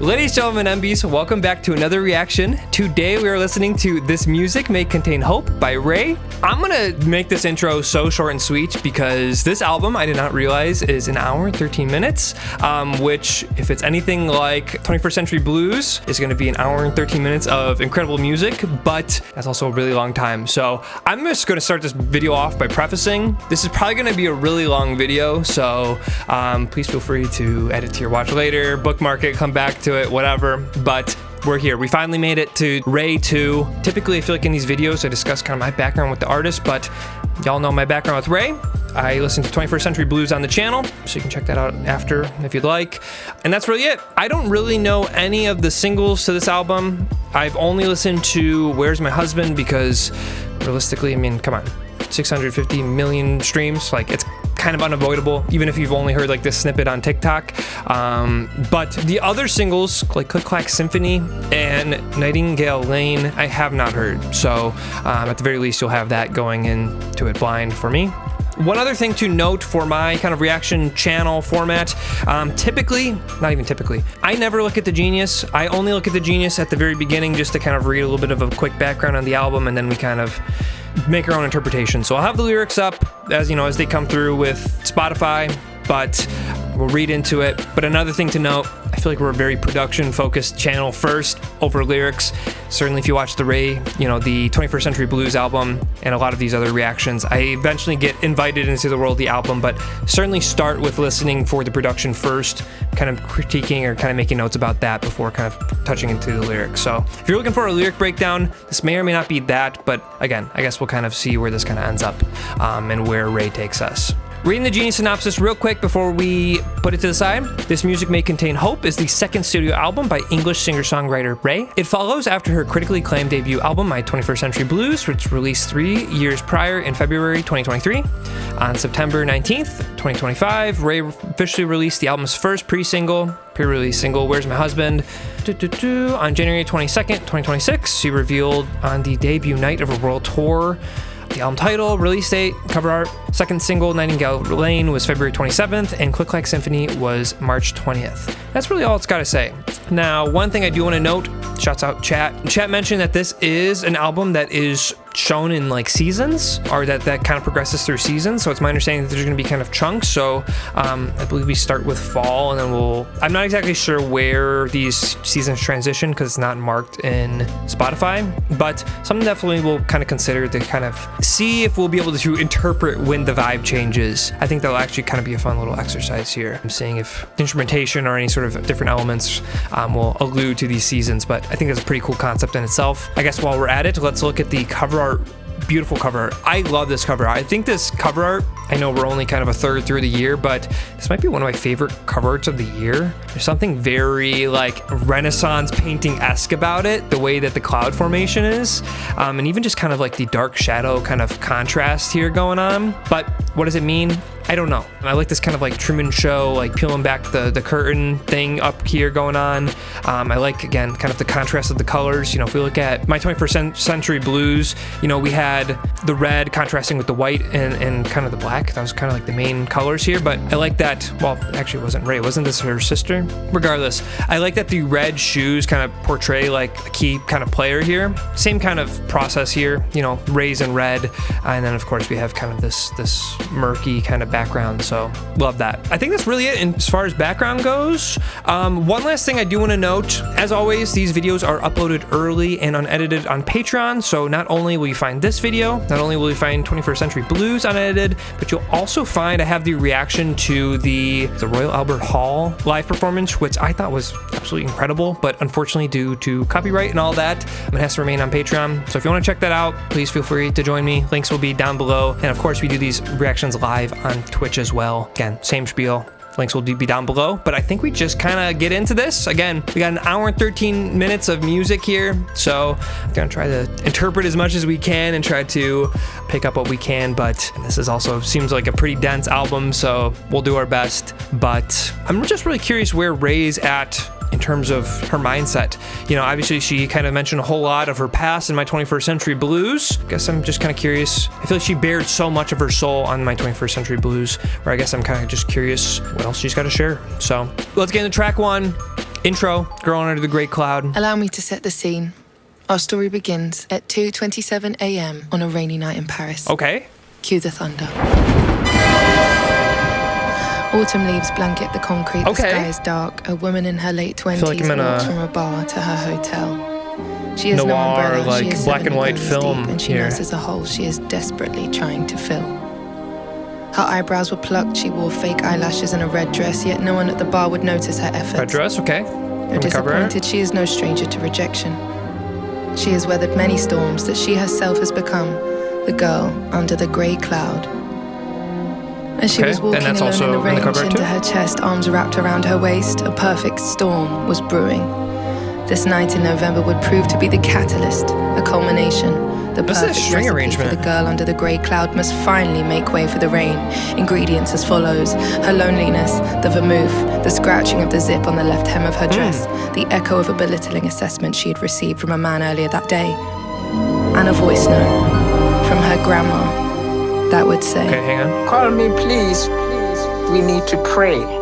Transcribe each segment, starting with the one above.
Ladies, gentlemen, MBs, welcome back to another reaction. Today we are listening to This Music May Contain Hope by RAYE. I'm gonna make this intro so short and sweet because this album, I did not realize, is an hour and 13 minutes, which, if it's anything like 21st Century Blues, is gonna be an hour and 13 minutes of incredible music, but that's also a really long time. So I'm just gonna start this video off by prefacing, this is probably gonna be a really long video, so please feel free to edit to your watch later, bookmark it, come back to it, whatever, but we're here. We finally made it to RAYE 2. Typically, I feel like in these videos, I discuss kind of my background with the artist, but y'all know my background with RAYE. I listen to 21st Century Blues on the channel, so you can check that out after if you'd like. And that's really it. I don't really know any of the singles to this album. I've only listened to Where's My Husband because realistically, I mean, come on, 650 million streams, like it's kind of unavoidable, even if you've only heard like this snippet on TikTok. But the other singles, like Clack, Symphony and Nightingale Lane, I have not heard. So at the very least, you'll have that going into it blind for me. One other thing to note for my kind of reaction channel format, typically, not even typically, I never look at the Genius. I only look at the Genius at the very beginning just to kind of read a little bit of a quick background on the album, and then we kind of make our own interpretation. So I'll have the lyrics up as you know, as they come through with Spotify, but we'll read into it. But another thing to note, I feel like we're a very production-focused channel first over lyrics. Certainly if you watch the RAYE, you know, the 21st Century Blues album and a lot of these other reactions, I eventually get invited into the world of the album, but certainly start with listening for the production first, kind of critiquing or kind of making notes about that before kind of touching into the lyrics. So if you're looking for a lyric breakdown, this may or may not be that, but again, I guess we'll kind of see where this kind of ends up and where RAYE takes us. Reading the Genius synopsis real quick before we put it to the side. This Music May Contain Hope is the second studio album by English singer-songwriter RAYE. It follows after her critically acclaimed debut album, My 21st Century Blues, which released 3 years prior in February 2023. On September 19th, 2025, RAYE officially released the album's first pre-release single, Where's My Husband? On January 22nd, 2026, she revealed on the debut night of her world tour the album title, release date, cover art. Second single, Nightingale Lane, was February 27th, and Clack Symphony was March 20th. That's really all it's got to say. Now, one thing I do want to note, shouts out chat. Chat mentioned that this is an album that is shown in like seasons, or that kind of progresses through seasons. So it's my understanding that there's going to be kind of chunks. So I believe we start with fall, and then I'm not exactly sure where these seasons transition because it's not marked in Spotify, but something definitely we'll kind of consider to kind of see if we'll be able to interpret when the vibe changes. I think that'll actually kind of be a fun little exercise here. I'm seeing if instrumentation or any sort of different elements will allude to these seasons, but I think that's a pretty cool concept in itself. I guess while we're at it, let's look at the cover art. Beautiful cover art. I love this cover art. I think this cover art, I know we're only kind of a third through the year, but this might be one of my favorite cover arts of the year. There's something very like Renaissance painting-esque about it, the way that the cloud formation is, and even just kind of like the dark shadow kind of contrast here going on. But what does it mean? I don't know. I like this kind of like Truman Show, like peeling back the curtain thing up here going on. I like, again, kind of the contrast of the colors. You know, if we look at My 21st Century Blues, you know, we had the red contrasting with the white and kind of the black. That was kind of like the main colors here, but I like that. Well, actually it wasn't RAYE. Wasn't this her sister? Regardless, I like that the red shoes kind of portray like a key kind of player here. Same kind of process here, you know, RAYE's in red. And then of course we have kind of this murky kind of background, so love that. I think that's really it as far as background goes. One last thing I do want to note, as always, these videos are uploaded early and unedited on Patreon, so not only will you find this video, not only will you find 21st Century Blues unedited, but you'll also find I have the reaction to the Royal Albert Hall live performance, which I thought was absolutely incredible, but unfortunately due to copyright and all that, it has to remain on Patreon. So if you want to check that out, please feel free to join me. Links will be down below, and of course we do these reactions live on Twitch as well. Again, same spiel. Links will be down below, but I think we just kind of get into this. Again, we got an hour and 13 minutes of music here, so I'm gonna try to interpret as much as we can and try to pick up what we can, but this is also seems like a pretty dense album, so we'll do our best. But I'm just really curious where RAYE's at in terms of her mindset. You know, obviously she kind of mentioned a whole lot of her past in My 21st Century Blues. I guess I'm just kind of curious. I feel like she bared so much of her soul on My 21st Century Blues, where I guess I'm kind of just curious what else she's got to share. So let's get into track one. Intro, Girl Under the Great Cloud. Allow me to set the scene. Our story begins at 2:27 a.m. on a rainy night in Paris. Okay. Cue the thunder. Autumn leaves blanket the concrete. The sky is dark. A woman in her late 20s walks from a bar to her hotel. She has no umbrella. Like she is black and white film deep, and she knows there's a hole she is desperately trying to fill. Her eyebrows were plucked. She wore fake eyelashes and a red dress, yet no one at the bar would notice her efforts. Red dress, okay. Though disappointed, she is no stranger to rejection. She has weathered many storms that she herself has become the girl under the grey cloud. As she was walking alone in the rain, into her chest, arms wrapped around her waist, a perfect storm was brewing. This night in November would prove to be the catalyst, a culmination, the perfect string arrangement for the girl under the grey cloud must finally make way for the rain. Ingredients as follows: her loneliness, the vermouth, the scratching of the zip on the left hem of her dress, the echo of a belittling assessment she had received from a man earlier that day, and a voice note from her grandma that would say, okay, hang on. Call me, please. We need to pray.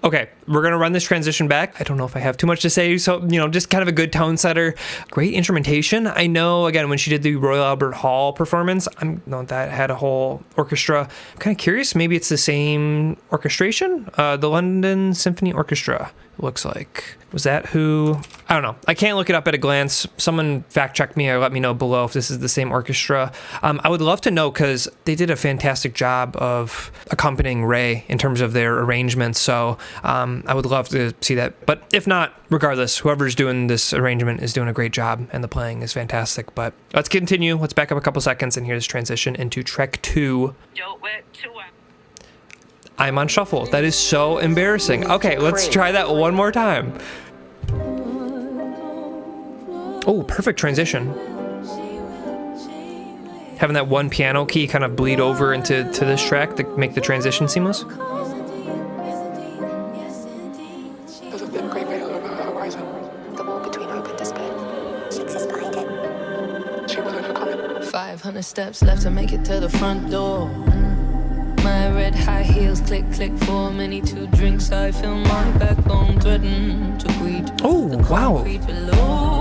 Okay, we're going to run this transition back. I don't know if I have too much to say, so, just kind of a good tone setter. Great instrumentation. I know, again, when she did the Royal Albert Hall performance, that had a whole orchestra. I'm kind of curious, maybe it's the same orchestration? The London Symphony Orchestra, it looks like. Was that who? I don't know. I can't look it up at a glance. Someone fact check me or let me know below if this is the same orchestra. I would love to know because they did a fantastic job of accompanying RAYE in terms of their arrangements. So I would love to see that. But if not, regardless, whoever's doing this arrangement is doing a great job and the playing is fantastic. But let's continue. Let's back up a couple seconds and here's transition into track 2. I'm on shuffle. That is so embarrassing. Okay, let's try that one more time. Oh, perfect transition. Having that one piano key kind of bleed over into this track to make the transition seamless. There's a thin gray veil over her horizon. The wall between hope and despair. She exists behind it. She wasn't coming. 500 steps left to make it to the front door. My red high heels click, click, 4 many 2 drinks. I feel my backbone threaten to greet. Oh, wow.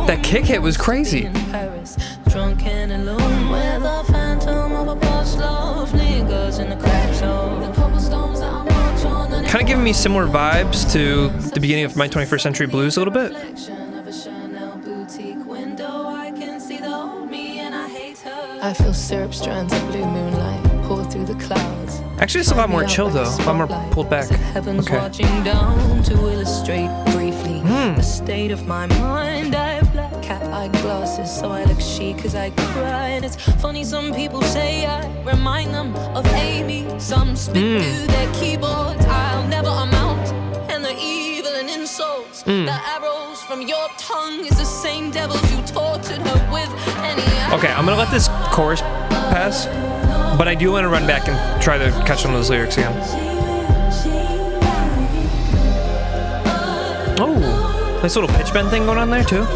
That kick hit was crazy. In Paris, drunk and alone, where the phantom of a past love lingers in the cracks of the cobblestones that I march on. Kind of giving me similar vibes to the beginning of My 21st Century Blues a little bit. I feel syrup strands of blue moonlight pour through the clouds. Actually, it's a lot more chill though, a lot more pulled back. Okay. Watching down to illustrate briefly the state of my mind. I have black cat eyeglasses, so I look chic as I cry. And it's funny, some people say I remind them of Amy. Some spit through their keyboards. I'll never amount, and the evil and insults. The arrows from your tongue is the same devils you tortured her with. Okay, I'm gonna let this chorus pass, but I do want to run back and try to catch some of those lyrics again. Oh, nice little pitch bend thing going on there too.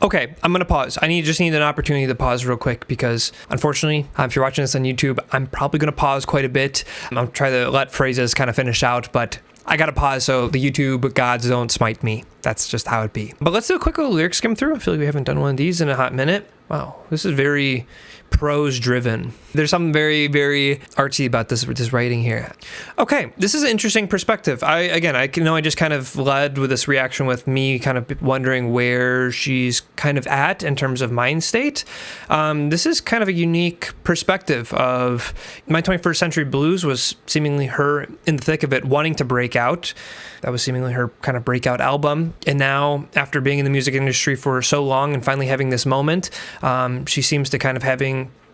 Okay, I'm gonna pause. I just need an opportunity to pause real quick because unfortunately, if you're watching this on YouTube, I'm probably gonna pause quite a bit. I'm trying to let phrases kind of finish out, but I gotta pause so the YouTube gods don't smite me. That's just how it be. But let's do a quick little lyric skim through. I feel like we haven't done one of these in a hot minute. Wow, this is very prose driven. There's something very, very artsy about this writing here. Okay, this is an interesting perspective. I just kind of led with this reaction with me kind of wondering where she's kind of at in terms of mind state. This is kind of a unique perspective of My 21st Century Blues was seemingly her in the thick of it, wanting to break out. That was seemingly her kind of breakout album. And now, after being in the music industry for so long and finally having this moment, she seems to kind of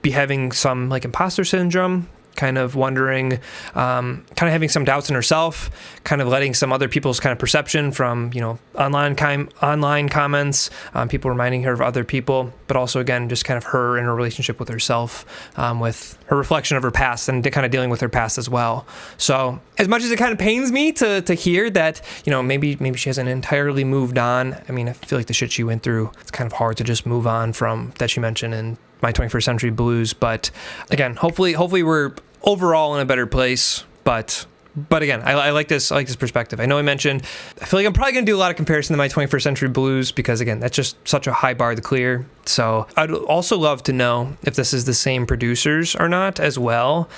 be having some like imposter syndrome, kind of wondering, kind of having some doubts in herself, kind of letting some other people's kind of perception from, online comments, people reminding her of other people, but also, again, just kind of her and her relationship with herself, with her reflection of her past and kind of dealing with her past as well. So as much as it kind of pains me to hear that, maybe she hasn't entirely moved on. I mean, I feel like the shit she went through, it's kind of hard to just move on from, that she mentioned in My 21st Century Blues. But again, hopefully we're overall in a better place. But again, I like this perspective. I know I mentioned, I feel like I'm probably going to do a lot of comparison to My 21st Century Blues because, again, that's just such a high bar to clear. So I'd also love to know if this is the same producers or not as well.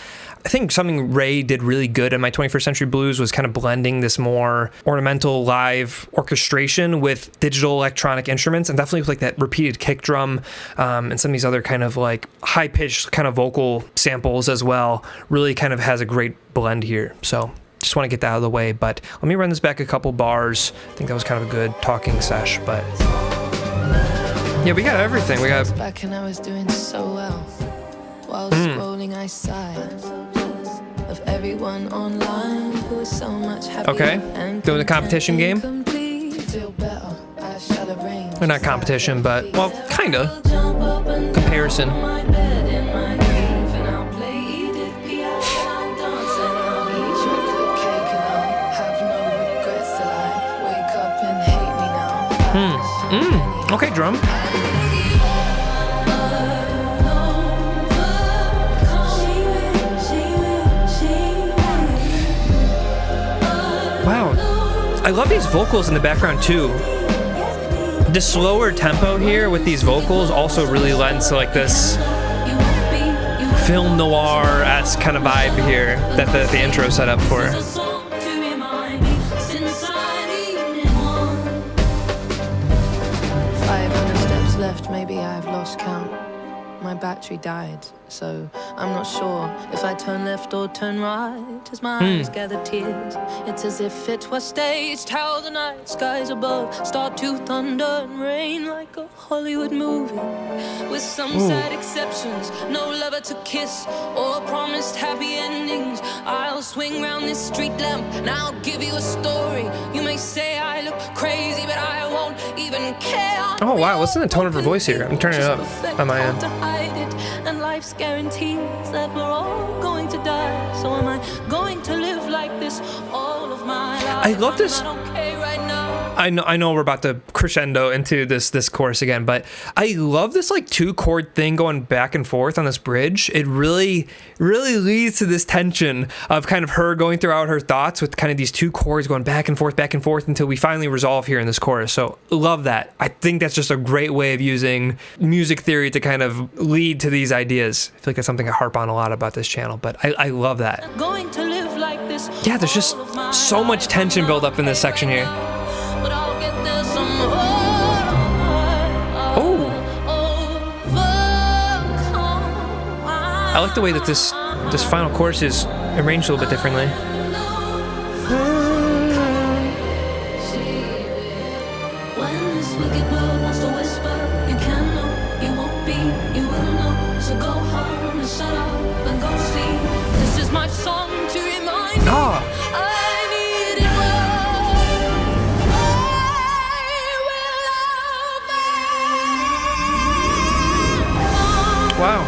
I think something RAYE did really good in My 21st Century Blues was kind of blending this more ornamental live orchestration with digital electronic instruments, and definitely with like that repeated kick drum and some of these other kind of like high-pitched kind of vocal samples as well. Really kind of has a great blend here. So just want to get that out of the way, but let me run this back a couple bars. I think that was kind of a good talking sesh, but yeah, we got everything. We got back and I was doing so well. While scrolling, I sighed of everyone online who was so much happier. Okay, doing the competition game. Or not competition, but well, kinda comparison. Okay, drum. Wow, I love these vocals in the background too. The slower tempo here with these vocals also really lends to like this film noir-esque kind of vibe here that the intro set up for. 500 steps left, maybe I've lost count. My battery died, so I'm not sure if I turn left or turn right. As my eyes gather tears, it's as if it was staged. How the night skies above start to thunder and rain like a Hollywood movie, with some sad exceptions. No lover to kiss or promised happy endings. I'll swing round this street lamp and I'll give you a story. You may say I look crazy, but I won't even care. Oh wow, listen to the tone of her voice here. I'm turning it up on my end. And life's guarantees that we're all going to die. So am I going to live like this all of my life? I love this. I'm not okay right now. I know we're about to crescendo into this chorus again, but I love this like 2-chord thing going back and forth on this bridge. It really leads to this tension of kind of her going throughout her thoughts with kind of these 2 chords going back and forth until we finally resolve here in this chorus. So love that. I think that's just a great way of using music theory to kind of lead to these ideas. I feel like that's something I harp on a lot about this channel, but I love that. Going to live like this. Yeah, there's just so much tension built up in this section here. But I'll get there somehow. I like the way that this final chorus is arranged a little bit differently. When this wicked world wants to whisper, you can know, you won't be, you will know. So go home and shut up and go sleep. This is my song to remind you. I need it well. I will love. Wow.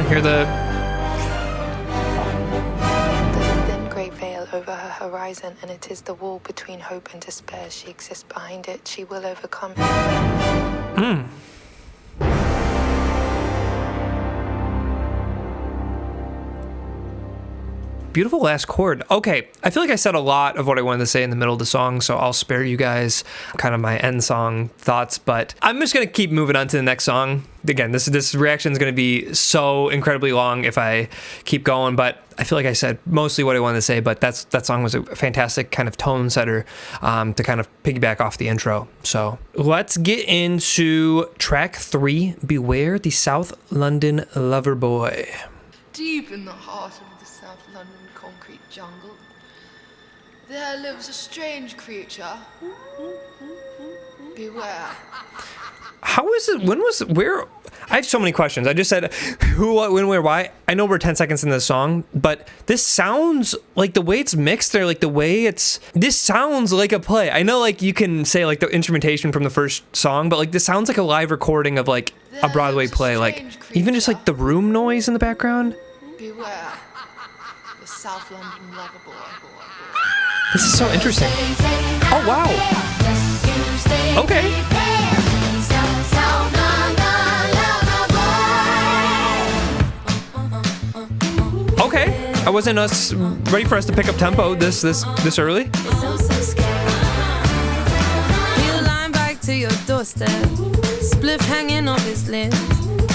Hear the thin grey veil over her horizon, and it is the wall between hope and despair. She exists behind it. She will overcome. beautiful last chord. Okay, I feel like I said a lot of what I wanted to say in the middle of the song, so I'll spare you guys kind of my end song thoughts, but I'm just going to keep moving on to the next song. Again, this reaction is going to be so incredibly long if I keep going, but I feel like I said mostly what I wanted to say, but that song was a fantastic kind of tone setter to kind of piggyback off the intro. So let's get into track 3, Beware the South London Lover Boy. Deep in the heart of the South London concrete jungle, There lives a strange creature. Beware. How is it? When was where? I have so many questions. I just said who, what, when, where, why. I know we're 10 seconds in this song, but this sounds like the way it's mixed there, like the way this sounds like a play. I know like you can say like the instrumentation from the first song, but like this sounds like a live recording of like a Broadway play. Like even just like the room noise in the background. Beware. The South London lover boy. This is so interesting. Oh, wow. Okay. Okay. I wasn't ready for us to pick up tempo this early. He'll line back to your doorstep, spliff hanging off his lips.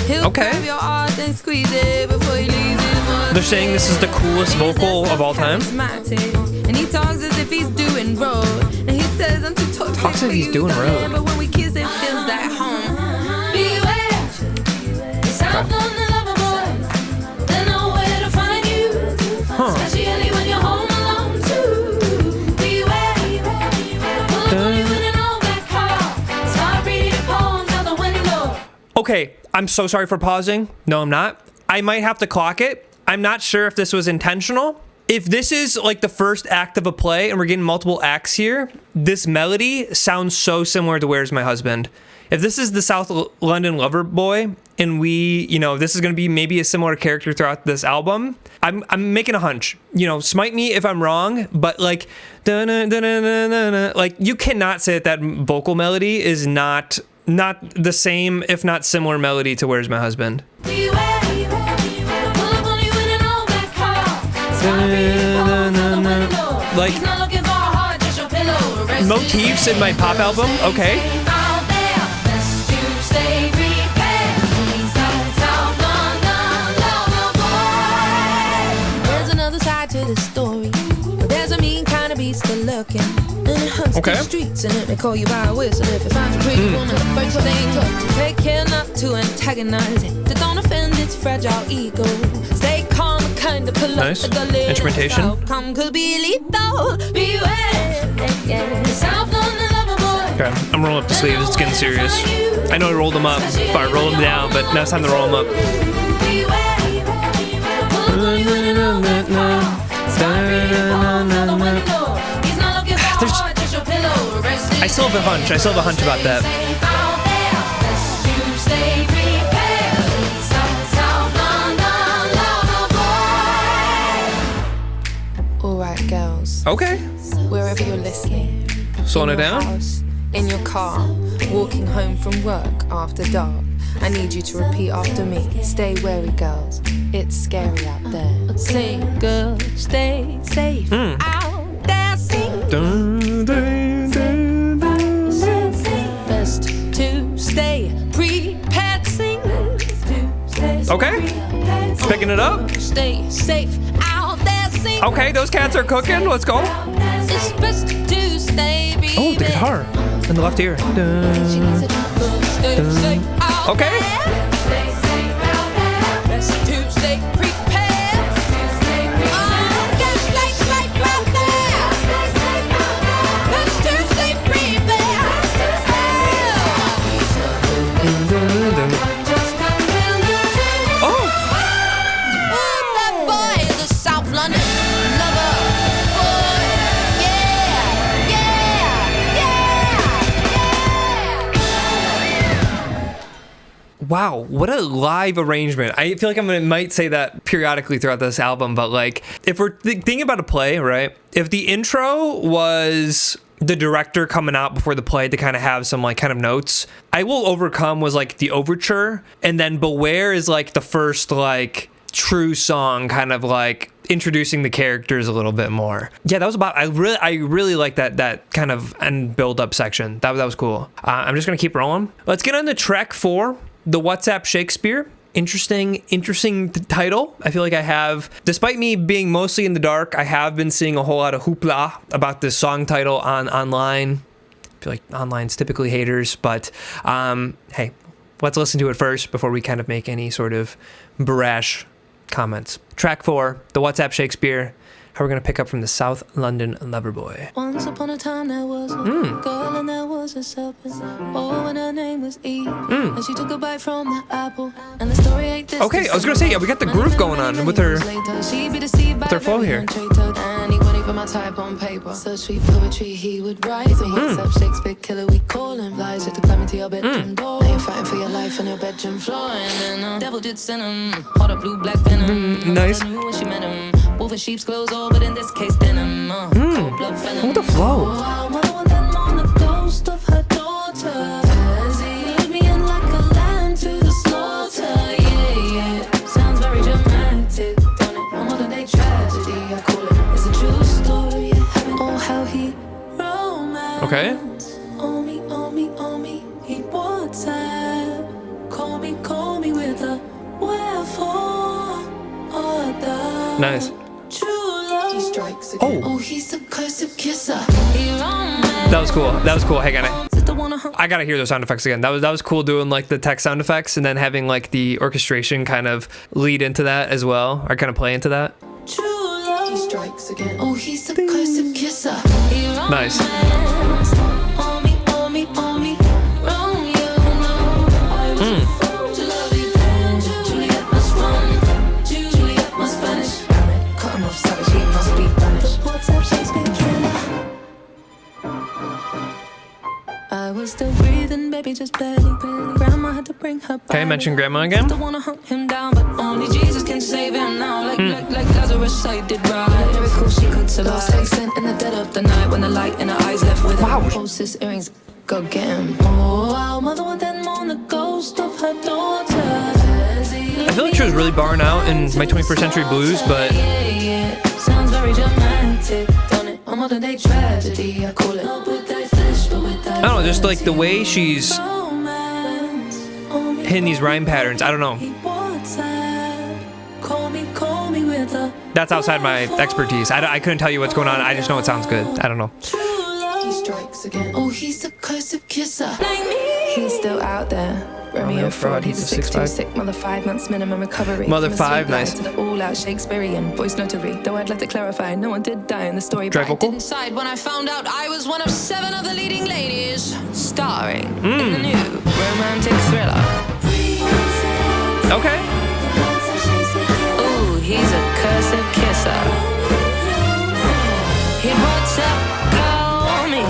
He'll grab your arse and squeeze it before he leaves his. They're saying this is the coolest vocal of all time. And he talks as if he's doing road. And he says I'm too toxic. Talks as if he's doing road. But when we kiss, it feels like home. Beware, South London lover boy. They know where to find you. Especially when you're home alone too. Beware, pull up on you in an old black car. Start reading poems out the window. Okay, I'm so sorry for pausing. No, I'm not. I might have to clock it. I'm not sure if this was intentional. If this is like the first act of a play and we're getting multiple acts here, this melody sounds so similar to Where's My Husband? If this is the South London Lover Boy and this is going to be maybe a similar character throughout this album, I'm making a hunch. Smite me if I'm wrong, but like, like you cannot say that vocal melody is not the same, if not similar melody to Where's My Husband. Like motifs in my pop album, okay. There's another side to the story. There's a mean kind of beast still lurking. And it hunts the streets and they call you by a whistle. If it finds a pretty woman, breaks what they ain't taught to. Take care not to antagonize it. To don't offend its fragile ego. Stay calm, kind of pull up the gully. Instrumentation. Outcome could be lethal. Beware. South London lover boy. Okay, I'm rolling up the sleeves. It's getting serious. I know I rolled them up, but I rolled them down, but now it's time to roll them up. I still have a hunch about that. Alright, girls. Okay. Wherever you're listening. Slowing it down. House, in your car, walking home from work after dark. I need you to repeat after me. Stay wary, girls. It's scary out there. Sing, girls, stay safe out there. Sing. Best to stay prepared. Sing. Okay. Picking it up. Stay safe out there. Sing. Okay, those cats are cooking. Let's go. It's best to stay prepared. Oh, the guitar in the left ear. Okay. Best to stay prepared. Oh, get right out there. Best to stay prepared. Oh. That boy is a South London lover boy. Wow, what a live arrangement. I feel like might say that periodically throughout this album, but like if we're thinking about a play, right? If the intro was the director coming out before the play to kind of have some like kind of notes, I Will Overcome was like the overture, and then Beware is like the first like true song, kind of like introducing the characters a little bit more. Yeah, that was about. I really like that kind of end build up section. That was cool. I'm just gonna keep rolling. Let's get on to track 4. The WhatsApp Shakespeare. Interesting title. I feel like I have, despite me being mostly in the dark, I have been seeing a whole lot of hoopla about this song title online. I feel like online's typically haters, but hey, let's listen to it first before we kind of make any sort of brash comments. Track 4, The WhatsApp Shakespeare, how we're going to pick up from the South London Loverboy. Once upon a time there was a girl and there was a serpent. Oh, and her name was Eve. And she took a bite from the apple. And the story ain't this. Okay, I was going to say, yeah, we got the groove going on with her flow here. And he went even my type on paper. So sweet poetry he would write. The WhatsApp Shakespeare killer we call him. Lies with the climb into your bedroom door. Now you're fighting for your life on your bedroom floor. And then devil did send him. Hot up blue black venom. Nice. I knew when she met him. Wolf in sheep's clothes, all but in this case denim. Cold blood venom. What the flow? Oh, I want them on the ghost of her daughter. As he lead me in like a lamb to the slaughter. Yeah, yeah. Sounds very dramatic, don't it? A modern day tragedy, I call it. It's a true story. Oh, how he romance. Okay. Oh me, oh me, oh me. He WhatsApp. Call me with a wherefore. Oh, Nice. true love. He strikes again. Oh, he's a cursive kisser. That was cool. That was cool. Hang on. I gotta hear those sound effects again. That was cool doing like the text sound effects and then having like the orchestration kind of lead into that as well, or kind of play into that. True love. He strikes again. Oh, he's a cursive kisser. Nice. Oh me, oh me, oh me. Romeo, no. I was a fool to love you then. Juliet must run. Juliet must vanish. Cut him off savage, he must be banished. What's up, Shakespeare killer? I was still breathing, baby, just barely. Grandma had to bring her back. Okay, mention grandma again. Don't wanna hunt him down, but only Jesus can save him now. Like Lazarus, I did right. Miracle she could survive. Lost accent in the dead of the night when the light in her eyes left with him. Closest earrings, go get him. Oh, our mother went then on the ghost of her daughter. I feel like she was really barring out in my 21st Century Blues, but Yeah. Sounds very dramatic, don't it? A modern day tragedy, I call it. Not with that flesh, but with that I don't know, just like the way she's romance. Oh, me, hitting these rhyme patterns. I don't know. he WhatsApp. Call me with a That's outside my expertise. I couldn't tell you what's going on. I just know it sounds good. I don't know. true love. He strikes again. Oh, he's a cursive kisser. Like me. He's still out there. Romeo fraud, he's a 6'2", sick mother, 5 months minimum recovery. Mother From a 5, sweet lie nice. To the all-out Shakespearean voice notary. Though I'd like to clarify, no one did die in the story. Dry but vocal? I didn't side when I found out I was one of 7 of the leading ladies, starring in the new romantic thriller. Okay. Ooh, he's a cursive kisser. He WhatsApp call me.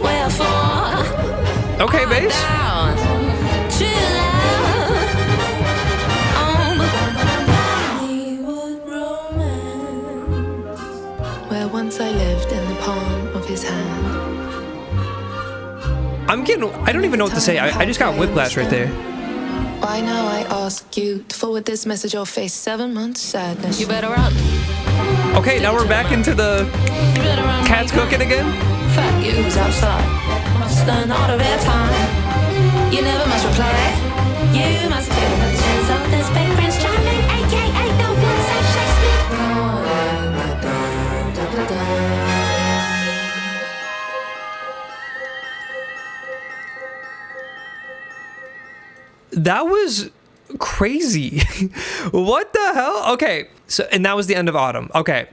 Wherefore? Okay, bass. Down. True love. Hollywood romance. Where once I lived in the palm of his hand. I don't even know what to say. I just got whiplash right there. Why now I ask you to forward this message or face 7 months sadness. You better run. Okay, now we're back into the You better run. cat's cooking again. Fat you's outside. Must learn all of their time. You never must reply. You must feel the chance of this big Prince Charming, aka the ones of Shakespeare. That was crazy. What the hell? Okay, so and that was the end of Autumn. Okay,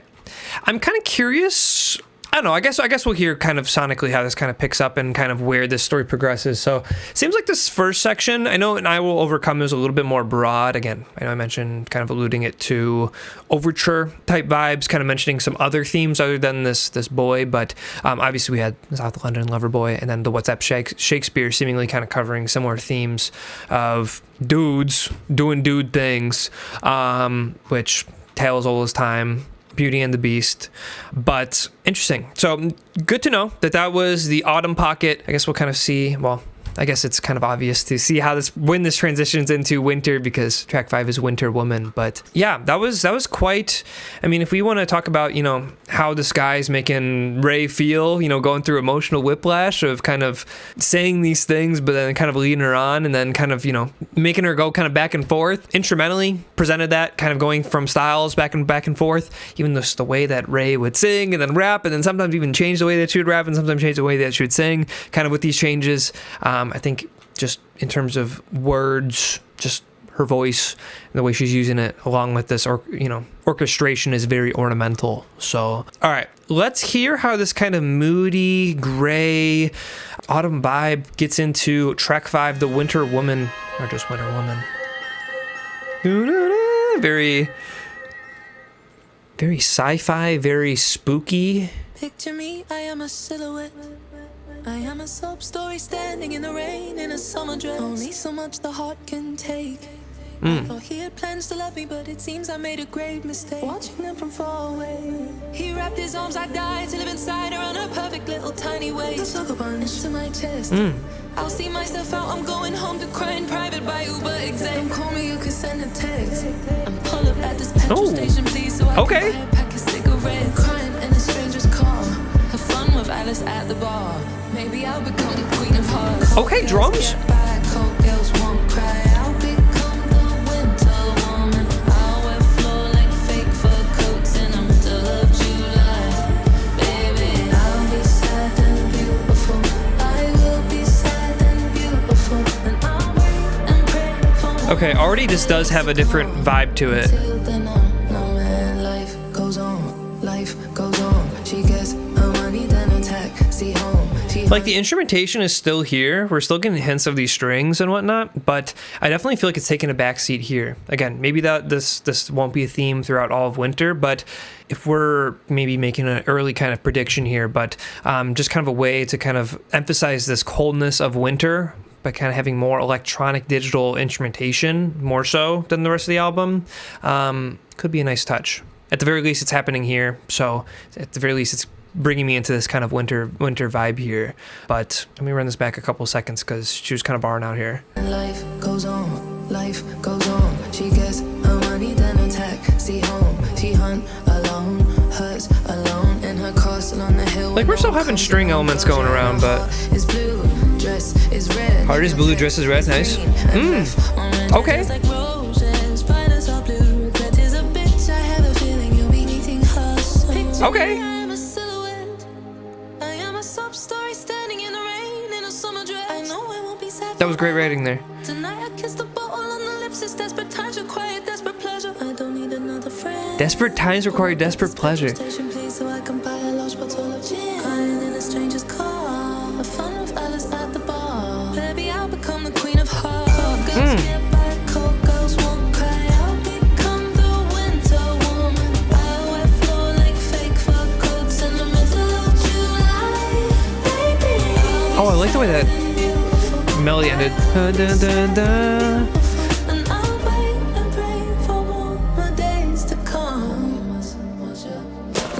I'm kind of curious. I don't know. I guess we'll hear kind of sonically how this kind of picks up and kind of where this story progresses. So seems like this first section, I know, and I Will Overcome is a little bit more broad. Again, I know I mentioned kind of alluding it to overture type vibes, kind of mentioning some other themes other than this boy. But obviously we had South London Lover Boy, and then the What's Up Shakespeare, seemingly kind of covering similar themes of dudes doing dude things, which tale as old as time. Beauty and the Beast, but interesting. So good to know that was the Autumn Pocket. I guess we'll kind of see, well, I guess it's kind of obvious to see when this transitions into winter, because track 5 is Winter Woman. But yeah, that was quite, I mean, if we want to talk about, how this guy's making Ray feel, going through emotional whiplash of kind of saying these things, but then kind of leading her on, and then kind of, making her go kind of back and forth. Instrumentally presented that, kind of going from styles back and forth, even just the way that Ray would sing and then rap, and then sometimes even change the way that she would rap, and sometimes change the way that she would sing, kind of with these changes. I think just in terms of words, just her voice and the way she's using it, along with this, orchestration is very ornamental. So, all right, let's hear how this kind of moody, gray, autumn vibe gets into track 5, The Winter Woman, or just Winter Woman. Very, very sci-fi, very spooky. Picture me, I am a silhouette. I am a sob story standing in the rain in a summer dress. Only so much the heart can take. I thought he had plans to love me, but it seems I made a grave mistake. Watching them from far away. He wrapped his arms, I died to live inside her on a perfect little tiny waist. Took a bunch to my chest. I'll see myself out, I'm going home to cry in private by Uber exec. Don't call me, you can send a text. I'm pull up at this petrol station, please, so I can buy a pack of cigarettes. Crying in a stranger's car. Have fun with Alice at the bar. Maybe I'll become the queen of hearts. Okay, drums. Cold girls won't cry. I'll become the winter woman. I'll wear floor-length fake fur coats in the middle of July. Baby, I'll be sad and beautiful. I will be sad and beautiful. And I'll wait and pray for. Okay, already this does have a different vibe to it. No man, life goes on. Life goes on. She gets her money, then attack. See home. Like, the instrumentation is still here. We're still getting hints of these strings and whatnot, but I definitely feel like it's taking a backseat here. Again, maybe that this won't be a theme throughout all of winter, but if we're maybe making an early kind of prediction here, but just kind of a way to kind of emphasize this coldness of winter by kind of having more electronic digital instrumentation, more so than the rest of the album, could be a nice touch. At the very least, it's happening here, so at the very least, it's bringing me into this kind of winter vibe here. But let me run this back a couple seconds because she was kind of barring out here. Life goes on, life goes on. She gets her money, then attack. See home, she hunt alone, hurts alone in her castle on the hill. Like, we're still having string elements going around, but is blue, dress is red. Heart is blue, dress is red. Nice. Okay. Okay. That was great writing there. Desperate times require desperate pleasure. Oh, I like the way that melody ended. Da, da, da, da.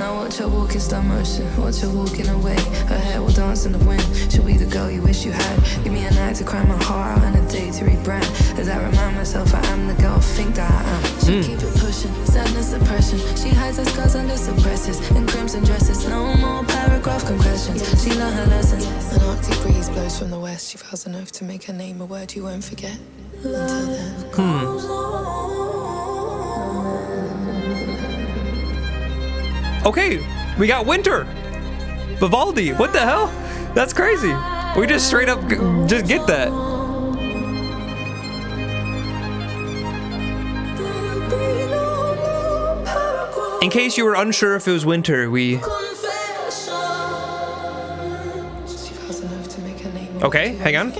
Watch her walk in slow motion, watch her walking away. Her hair will dance in the wind. She'll be the girl you wish you had. Give me a night to cry my heart out and a day to rebrand. As I remind myself I am the girl I think that I am. She'll keep it pushing, sadness, depression. She hides her scars under suppressors. In crimson dresses, no more paragraph compressions. She learned her lessons. An arctic breeze blows from the west. She vows an oath to make her name a word you won't forget. Until then. Goes on. Okay, we got winter. Vivaldi, what the hell? That's crazy. We just straight up just get that. In case you were unsure if it was winter, Okay, hang on.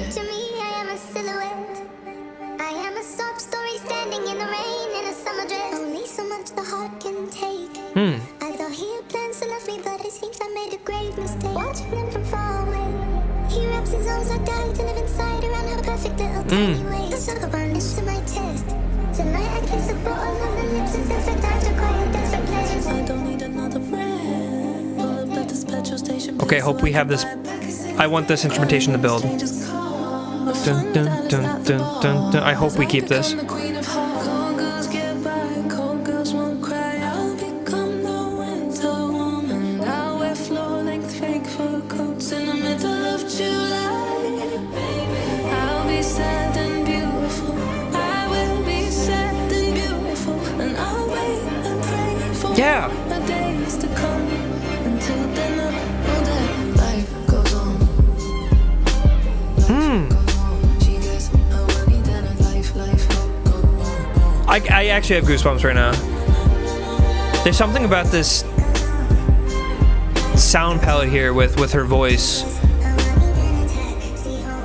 Okay, hope we have this. I want this instrumentation to build. Dun, dun, dun, dun, dun, dun. I hope we keep this. Yeah. I actually have goosebumps right now. There's something about this sound palette here with her voice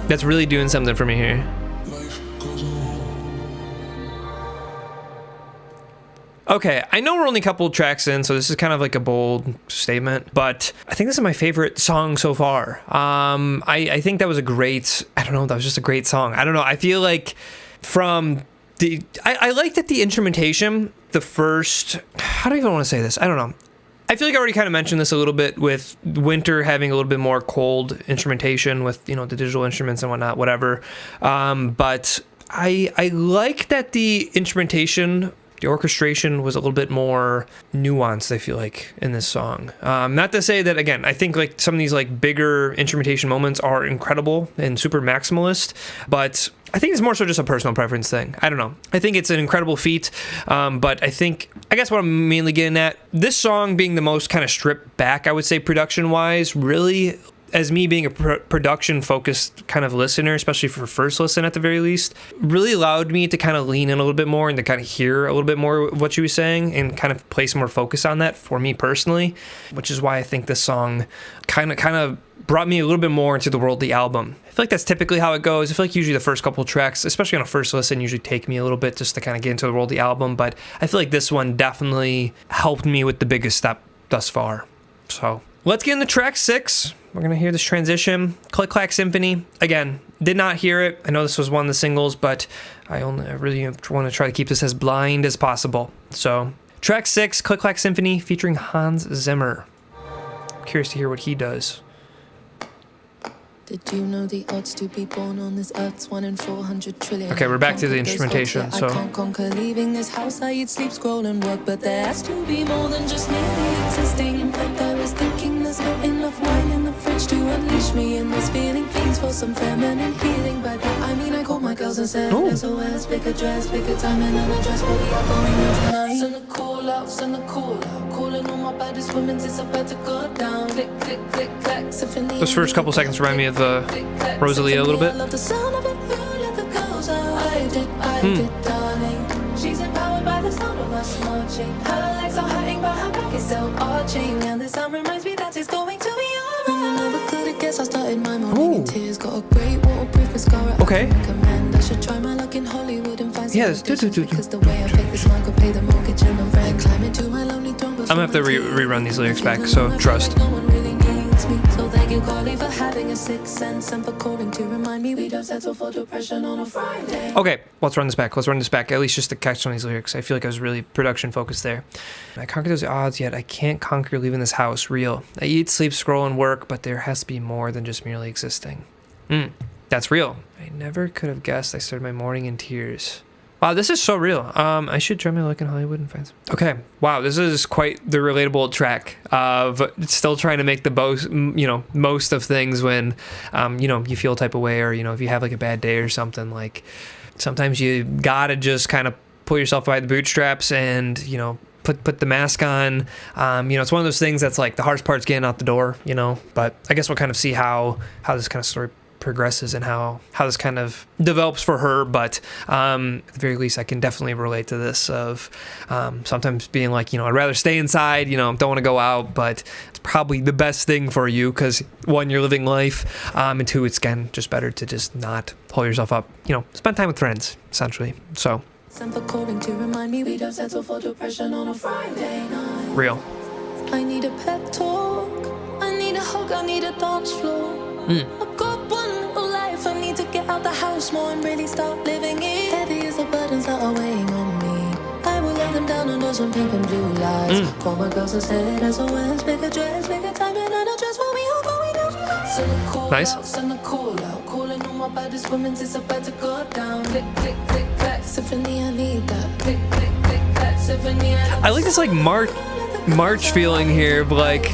that's really doing something for me here. Okay, I know we're only a couple tracks in, so this is kind of like a bold statement, but I think this is my favorite song so far. I think that was a great, I don't know, that was just a great song. I don't know, I feel like from the, I like that the instrumentation, the first, how do I even want to say this? I don't know. I feel like I already kind of mentioned this a little bit with Winter having a little bit more cold instrumentation with, you know, the digital instruments and whatnot, whatever. But I like that the instrumentation, the orchestration was a little bit more nuanced, I feel like, in this song. Not to say that, again, I think like some of these like bigger instrumentation moments are incredible and super maximalist, but I think it's more so just a personal preference thing. I don't know. I think it's an incredible feat, but I guess what I'm mainly getting at, this song being the most kind of stripped back, I would say, production-wise, really, as me being a production-focused kind of listener, especially for first listen at the very least, really allowed me to kind of lean in a little bit more and to kind of hear a little bit more of what she was saying and kind of place more focus on that for me personally, which is why I think this song kind of brought me a little bit more into the world of the album. I feel like that's typically how it goes. I feel like usually the first couple tracks, especially on a first listen, usually take me a little bit just to kind of get into the world of the album, but I feel like this one definitely helped me with the biggest step thus far. So let's get into track 6. We're going to hear this transition. Click Clack Symphony. Again, did not hear it. I know this was one of the singles, but I really want to try to keep this as blind as possible. So track 6, Click Clack Symphony featuring Hans Zimmer. I'm curious to hear what he does. Did you know the odds to be born on this earth's 1 in 400 trillion? Okay, we're back to the instrumentation, so. I can't conquer leaving this house. I eat, sleep, scroll, and work, but there has to be more than just merely existing. In fact, I was thinking there's not enough wine in the fridge to unleash me in this feeling. Fiends for some feminine healing. By that I mean I called my girls and said, SOS, pick a dress, pick a time and an address. What we are going on tonight? Send a call out, send a call out. Calling all my baddest women, it's about to go down. Click, click, click, clack, Symphony. Those first couple seconds remind me of Rosalia a little bit. She's empowered by the sound of us marching. Her legs are hurting, but her back is still arching. And this sound reminds me that it's going to be alright. And I never could have guessed I started my morning in tears. Got a great waterproof mascara. Okay. I recommend I should try my luck in Hollywood and find some because the way I fake this one could pay the mortgage and the rent. Climbing to my lonely throne. I'm gonna have to rerun these lyrics back, so trust. No one really needs me. So thank you, Carly, for having a sixth sense and for calling to remind me we don't settle for depression on a Friday. Okay, let's run this back. At least just to catch some of these lyrics. I feel like I was really production focused there. I conquer those odds, yet I can't conquer leaving this house. Real. I eat, sleep, scroll, and work, but there has to be more than just merely existing. That's real. I never could have guessed I started my morning in tears. Wow, this is so real. I should try my luck in Hollywood and find some. Okay, wow, this is quite the relatable track of still trying to make the most of things when, you feel a type of way, or, if you have like a bad day or something. Like, sometimes you gotta just kind of pull yourself by the bootstraps and, put the mask on. It's one of those things that's like the hardest part's getting out the door, But I guess we'll kind of see how this kind of story progresses and how this kind of develops for her, but at the very least I can definitely relate to this of sometimes being like, I'd rather stay inside, don't want to go out, but it's probably the best thing for you because 1, you're living life, and 2, it's again just better to just not hold yourself up, spend time with friends essentially. So to remind me we don't settle for depression on a Friday night. Real. I need a pep talk, I need a hug, I need a dance floor. I've got one little life, I need to get out the house more and really start living it. Heavy is the burdens that are weighing on me. I will lay them down under some pink and blue lights. Call my girls instead, SOS, pick a dress, pick a time and an address for me all going out. Send a call out, send a call out. Calling all my baddest women, it's about to go down. Click, click, click, clack, Symphony, I need that. Click, click, click, clack, Symphony. I like this like March feeling here, but like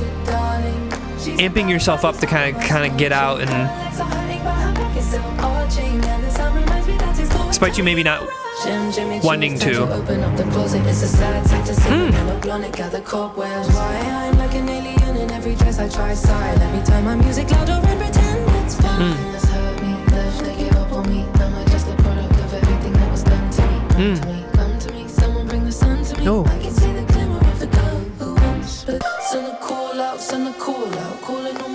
amping yourself up to kind of get out, and despite you maybe not wanting to.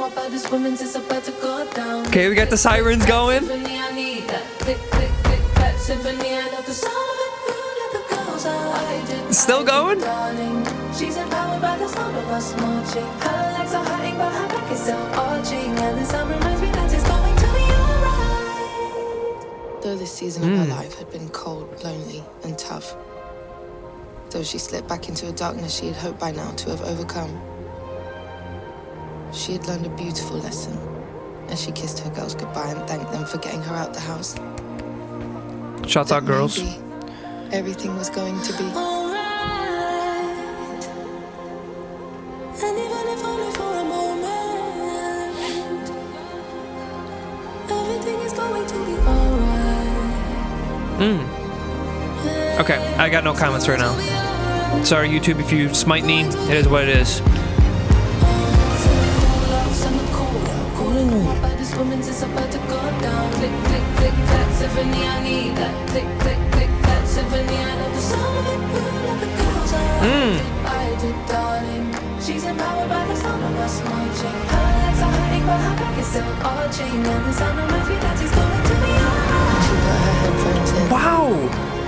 more about this woman's it's about to go down. Okay, we got the sirens going. Symphony, I need that. Click, click, click, clack. Symphony, I love the sound of it. Let the girls out. Still going? Darling, she's empowered by the sound of us marching. Her legs are hurting, but her back is still arching. And the sound reminds me that it's going to be alright. Though this season of her life had been cold, lonely, and tough. Though she slipped back into a darkness she had hoped by now to have overcome. She had learned a beautiful lesson as she kissed her girls goodbye and thanked them for getting her out the house. Shouts out, girls. Maybe everything was going to be alright. And even if only for a moment, everything is going to be alright. Okay, I got no comments right now. Sorry, YouTube, if you smite me, it is what it is. Woman's is about to go down. Click, click, click, clack. Symphony, I need that. Click, click, click, clack. Symphony, I love the sound of it. Let the girls out. I did, darling. She's empowered by the sound of us marching. Her legs are hurting, but her back is still arching. And the sound reminds me that she's going to be alright. She put her headphones in. Wow!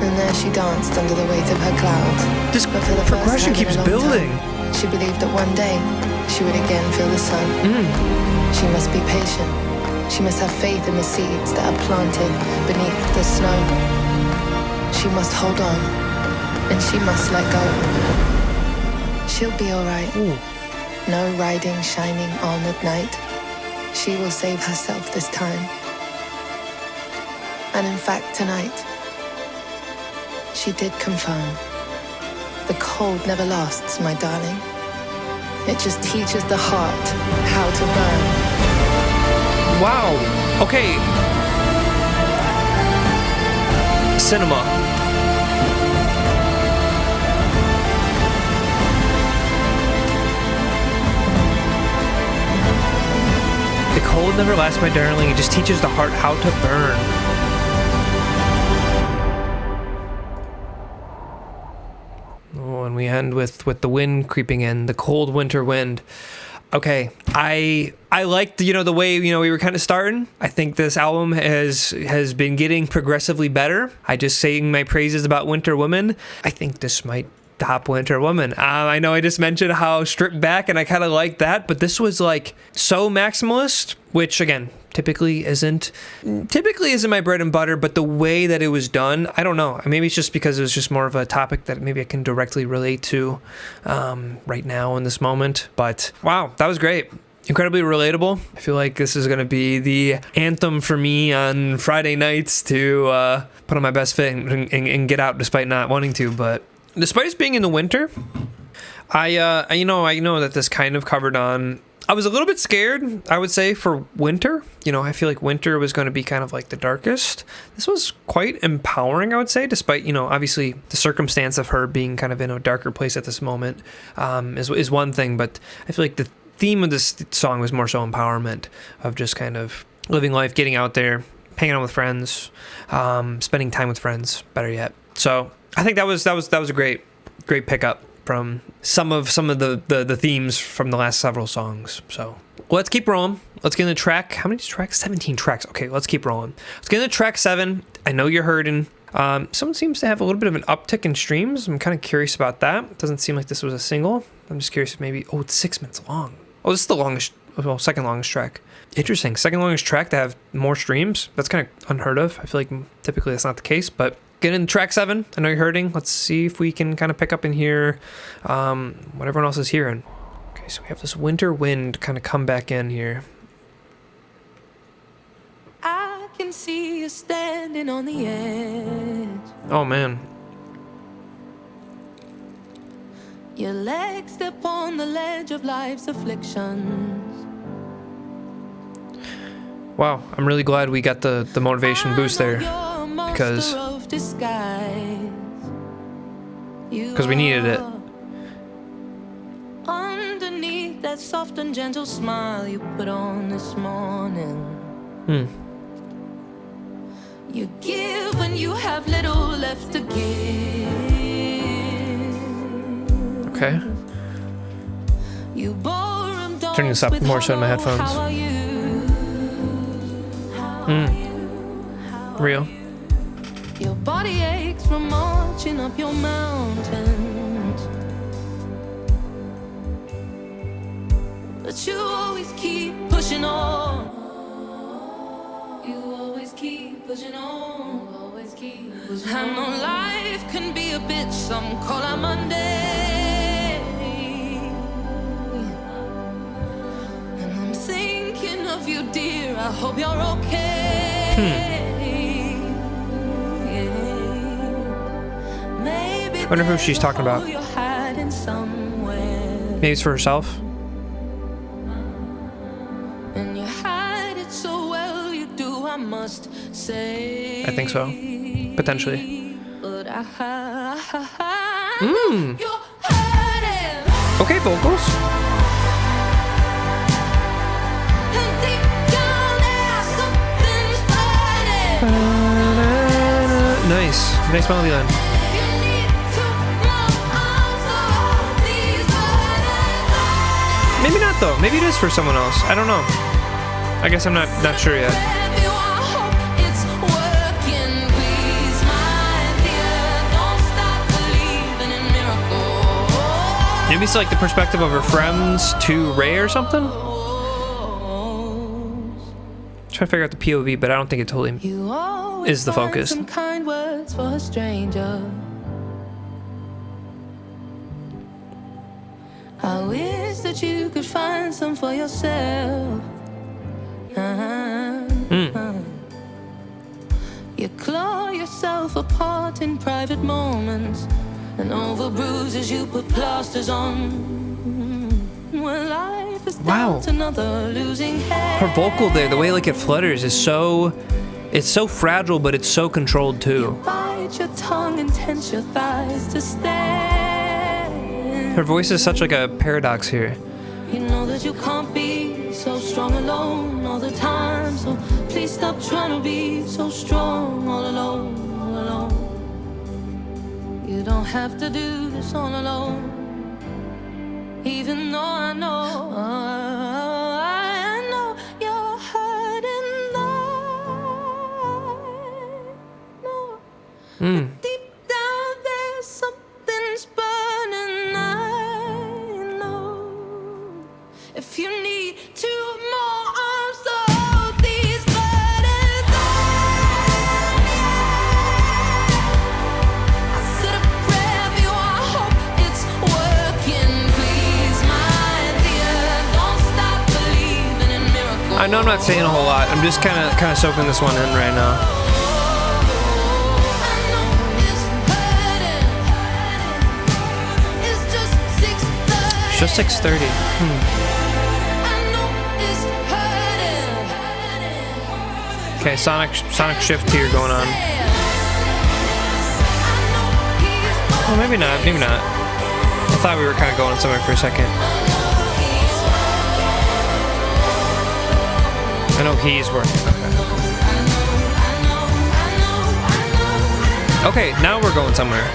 And there she danced under the weight of her clouds. This But for the progression first time in keeps a long building. time, she believed that one day she would again feel the sun. She must be patient. She must have faith in the seeds that are planted beneath the snow. She must hold on, and she must let go. She'll be alright. No riding shining armored knight. She will save herself this time. And in fact, tonight, she did confirm. The cold never lasts, my darling. It just teaches the heart how to burn. Wow. Okay. Cinema. The cold never lasts, my darling. It just teaches the heart how to burn. Oh, and we end with the wind creeping in, the cold winter wind. Okay, I liked, the way, we were kind of starting. I think this album has been getting progressively better. I just saying my praises about Winter Woman. I think this might top Winter Woman. I know I just mentioned how stripped back, and I kind of like that, but this was like so maximalist, which again, typically isn't my bread and butter, but the way that it was done, I don't know. Maybe it's just because it was just more of a topic that maybe I can directly relate to right now in this moment. But wow, that was great. Incredibly relatable. I feel like this is going to be the anthem for me on Friday nights to put on my best fit and get out despite not wanting to. But despite us being in the winter, I know that this kind of covered on. I was a little bit scared, I would say, for winter. I feel like winter was going to be kind of like the darkest. This was quite empowering, I would say, despite, obviously the circumstance of her being kind of in a darker place at this moment is one thing. But I feel like the theme of this song was more so empowerment of just kind of living life, getting out there, hanging out with friends, spending time with friends, better yet. So I think that was a great pickup from some of the themes from the last several songs. So let's keep rolling. Let's get into track. How many tracks? 17 tracks. Okay, let's keep rolling. Let's get into track 7. I know you're hurting. Someone seems to have a little bit of an uptick in streams. I'm kind of curious about that. It doesn't seem like this was a single. I'm just curious if maybe, it's 6 minutes long. Oh, this is the second longest track. Interesting. Second longest track to have more streams. That's kind of unheard of. I feel like typically that's not the case, but get into track 7. I know you're hurting. Let's see if we can kind of pick up and hear what everyone else is hearing. Okay, so we have this winter wind kind of come back in here. I can see you standing on the edge. Oh, man. Your legs step on the ledge of life's afflictions. Wow, I'm really glad we got the motivation boost there, because we needed it. Underneath that soft and gentle smile you put on this morning. You give when you have little left to give. Okay. You bore 'em, turning this up more so in my headphones. Real. Your body aches from marching up your mountains, but you always keep pushing on. You always keep pushing on. Always keep pushing on. I know life can be a bitch, some call it Monday, and I'm thinking of you, dear. I hope you're okay. I wonder who she's talking about. Maybe it's for herself. And you hide it so well, you do, I must say. I think so. Potentially. But Okay, vocals. Nice. Nice melody line. Maybe not though. Maybe it is for someone else. I don't know. I guess I'm not sure yet. Maybe it's like the perspective of her friends to Ray or something. Trying to figure out the POV, but I don't think it totally is the focus. Some kind words for a stranger. I wish that you could find some for yourself. You claw yourself apart in private moments, and over bruises you put plasters on. When life is down to another losing head. Her vocal there, the way like it flutters is so, it's so fragile, but it's so controlled too. You bite your tongue and tense your thighs to stand. Her voice is such like a paradox here. You know that you can't be so strong alone all the time, so please stop trying to be so strong all alone, all alone. You don't have to do this all alone, even though I know you're hurting. I know. Deep down there's something's burning. I know. If you need 2 more arms to hold these burdens on, I said a prayer for you. I hope it's working. Please, my dear, don't stop believing in miracles. I know I'm not saying a whole lot. I'm just kind of soaking this one in right now. I know it's hurting. It's just 6:30. It's just 6:30. Okay, sonic shift here going on. Oh, maybe not. Maybe not. I thought we were kind of going somewhere for a second. I know he's working. Okay, now we're going somewhere.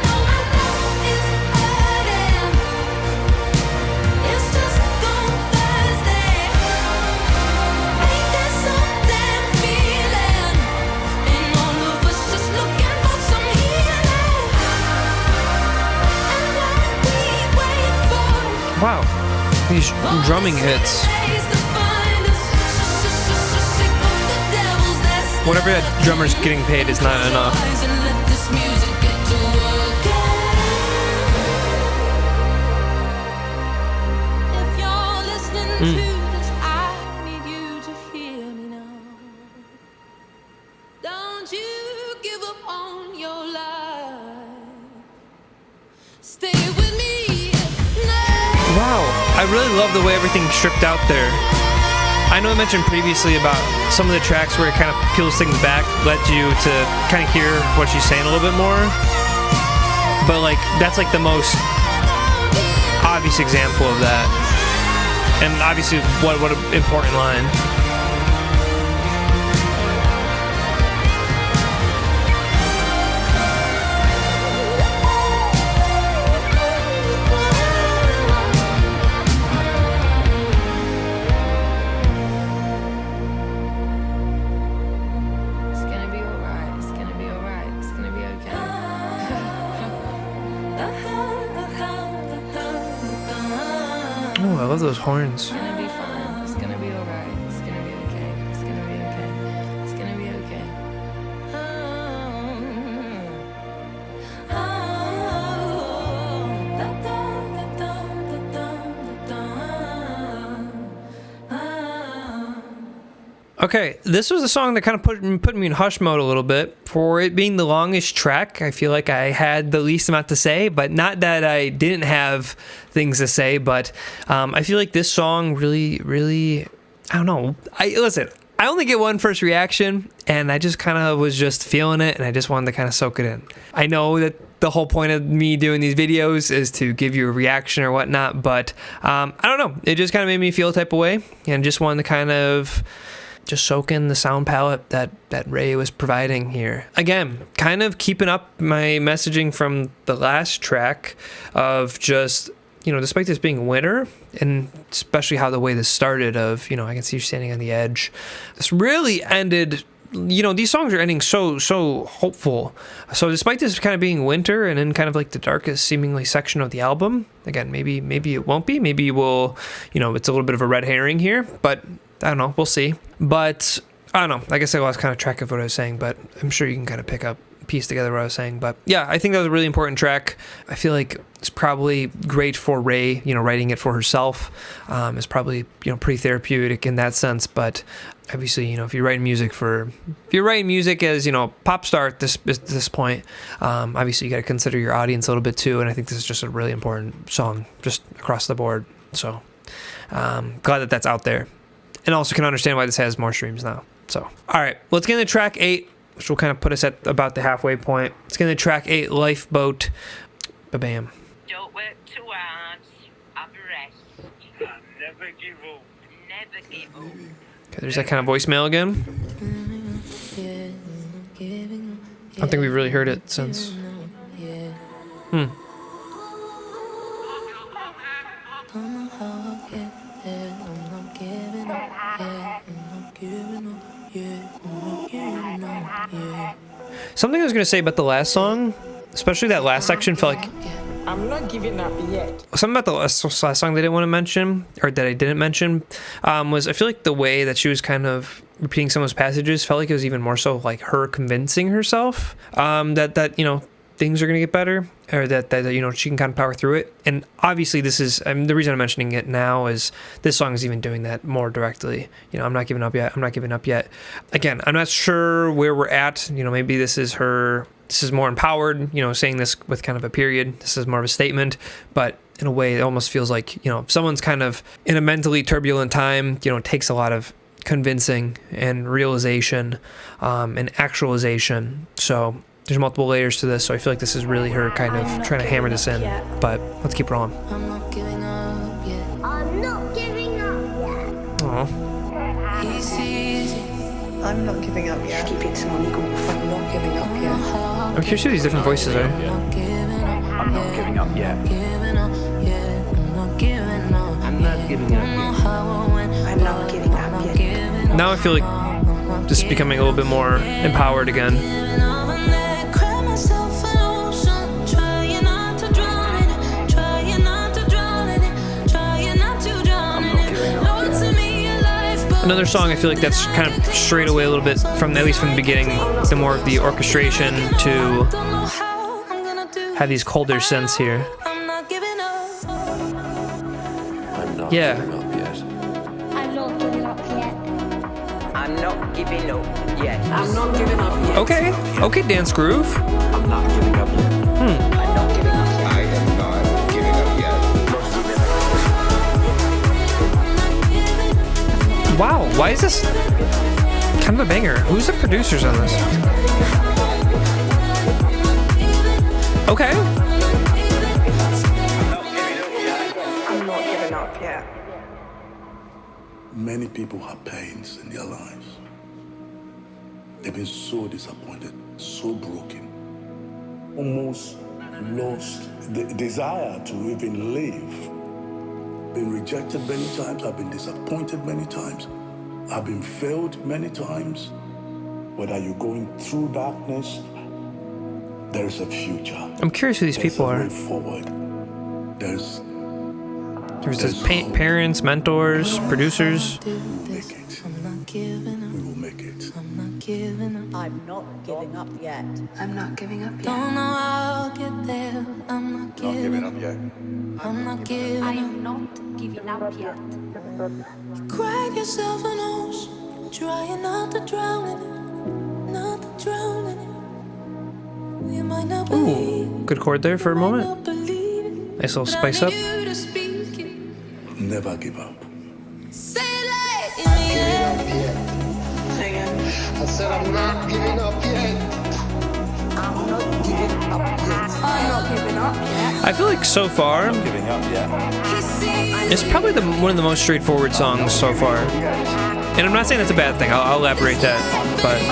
Wow, these drumming hits. Whatever that drummer's getting paid is not enough. I really love the way everything's stripped out there. I know I mentioned previously about some of the tracks where it kind of peels things back, led you to kind of hear what she's saying a little bit more. But like, that's like the most obvious example of that. And obviously, what an important line. those horns. It's gonna be fine. It's gonna be alright. It's gonna be okay. It's gonna be okay. It's gonna be okay. Okay, this was a song that kind of put me in hush mode a little bit. For it being the longest track, I feel like I had the least amount to say, but not that I didn't have things to say, but I feel like this song really, I don't know. Listen, I only get one first reaction, and I just kind of was just feeling it, and I just wanted to kind of soak it in. I know that the whole point of me doing these videos is to give you a reaction or whatnot, but I don't know. It just kind of made me feel a type of way, and just wanted to kind of just soak in the sound palette that RAYE was providing here. Again, kind of keeping up my messaging from the last track of just, you know, despite this being winter, and especially how the way this started of, you know, I can see you standing on the edge. This really ended, you know, these songs are ending so hopeful. So despite this kind of being winter and in kind of like the darkest seemingly section of the album, again, maybe it won't be. Maybe we'll, you know, it's a little bit of a red herring here, but I don't know. We'll see. But I don't know. I guess I lost kind of track of what I was saying, but I'm sure you can kind of piece together what I was saying. But yeah, I think that was a really important track. I feel like it's probably great for RAYE, you know, writing it for herself. It's probably, you know, pretty therapeutic in that sense. But obviously, you know, if you're writing music as, you know, pop star at this point, obviously you got to consider your audience a little bit too. And I think this is just a really important song just across the board. So glad that that's out there. And also can understand why this has more streams now. So, all right, let's get into track 8, which will kind of put us at about the halfway point. Let's get into track 8, Lifeboat. Ba-bam. Don't work too hard. Have a rest. Never give up. Never give up. Okay, there's that kind of voicemail again. I don't think we've really heard it since. Something I was going to say about the last song, especially that last section, felt like I'm not giving up yet. something about the last song they didn't want to mention, or that I didn't mention, was I feel like the way that she was kind of repeating some of those passages felt like it was even more so like her convincing herself that you know, things are going to get better, or that you know, she can kind of power through it. And obviously this is, the reason I'm mentioning it now is this song is even doing that more directly. You know, I'm not giving up yet. Again, I'm not sure where we're at. You know, maybe this is more empowered, you know, saying this with kind of a period. This is more of a statement, but in a way it almost feels like, you know, if someone's kind of in a mentally turbulent time, you know, it takes a lot of convincing and realization and actualization. So there's multiple layers to this, so I feel like this is really her kind of trying to hammer this in. But let's keep rolling. I'm not giving up yet. I'm not giving up yet. Aw. He sees it. I'm not giving up yet. Keep it to my legal. I'm not giving up yet. I'm curious who these different voices are. I'm not giving up yet. Giving up yet. I'm not giving up. I'm not giving up yet. I'm not giving up yet. Now I feel like just becoming a little bit more empowered again. Another song I feel like that's kind of strayed away a little bit from, at least from the beginning, the more of the orchestration to have these colder synths here. Yeah. I'm not giving up yet. I'm not giving up yet. I'm not giving up yet. Okay, dance groove. I'm not giving up yet. I'm not giving up yet. I am not giving up yet. Wow, why is this kind of a banger? Who's the producers on this? Okay. I'm not giving up yet. Many people have pains in their lives. They've been so disappointed, so broken, almost lost the desire to even live. Been rejected many times, I've been disappointed many times, I've been failed many times. Whether you're going through darkness, there's a future. I'm curious who these people are. There's a way forward. There's There's his parents, mentors, producers. We will make it. I'm not giving up. I'm not giving up yet. I'm not giving up yet. Don't know how I'll get there. I'm not giving up yet. I'm not giving up. I'm not giving up yet. Crack yourself a nose, trying not to drown in it, not to drown in it. You might not believe. Ooh, good chord there for a moment. Nice little spice up. Never give up. Say it in the air. I said I'm not giving up yet. I'm not giving up yet. I'm not giving up yet. I feel like so far, Giving up yet. it's probably one of the most straightforward songs so far. And I'm not saying that's a bad thing. I'll elaborate that, but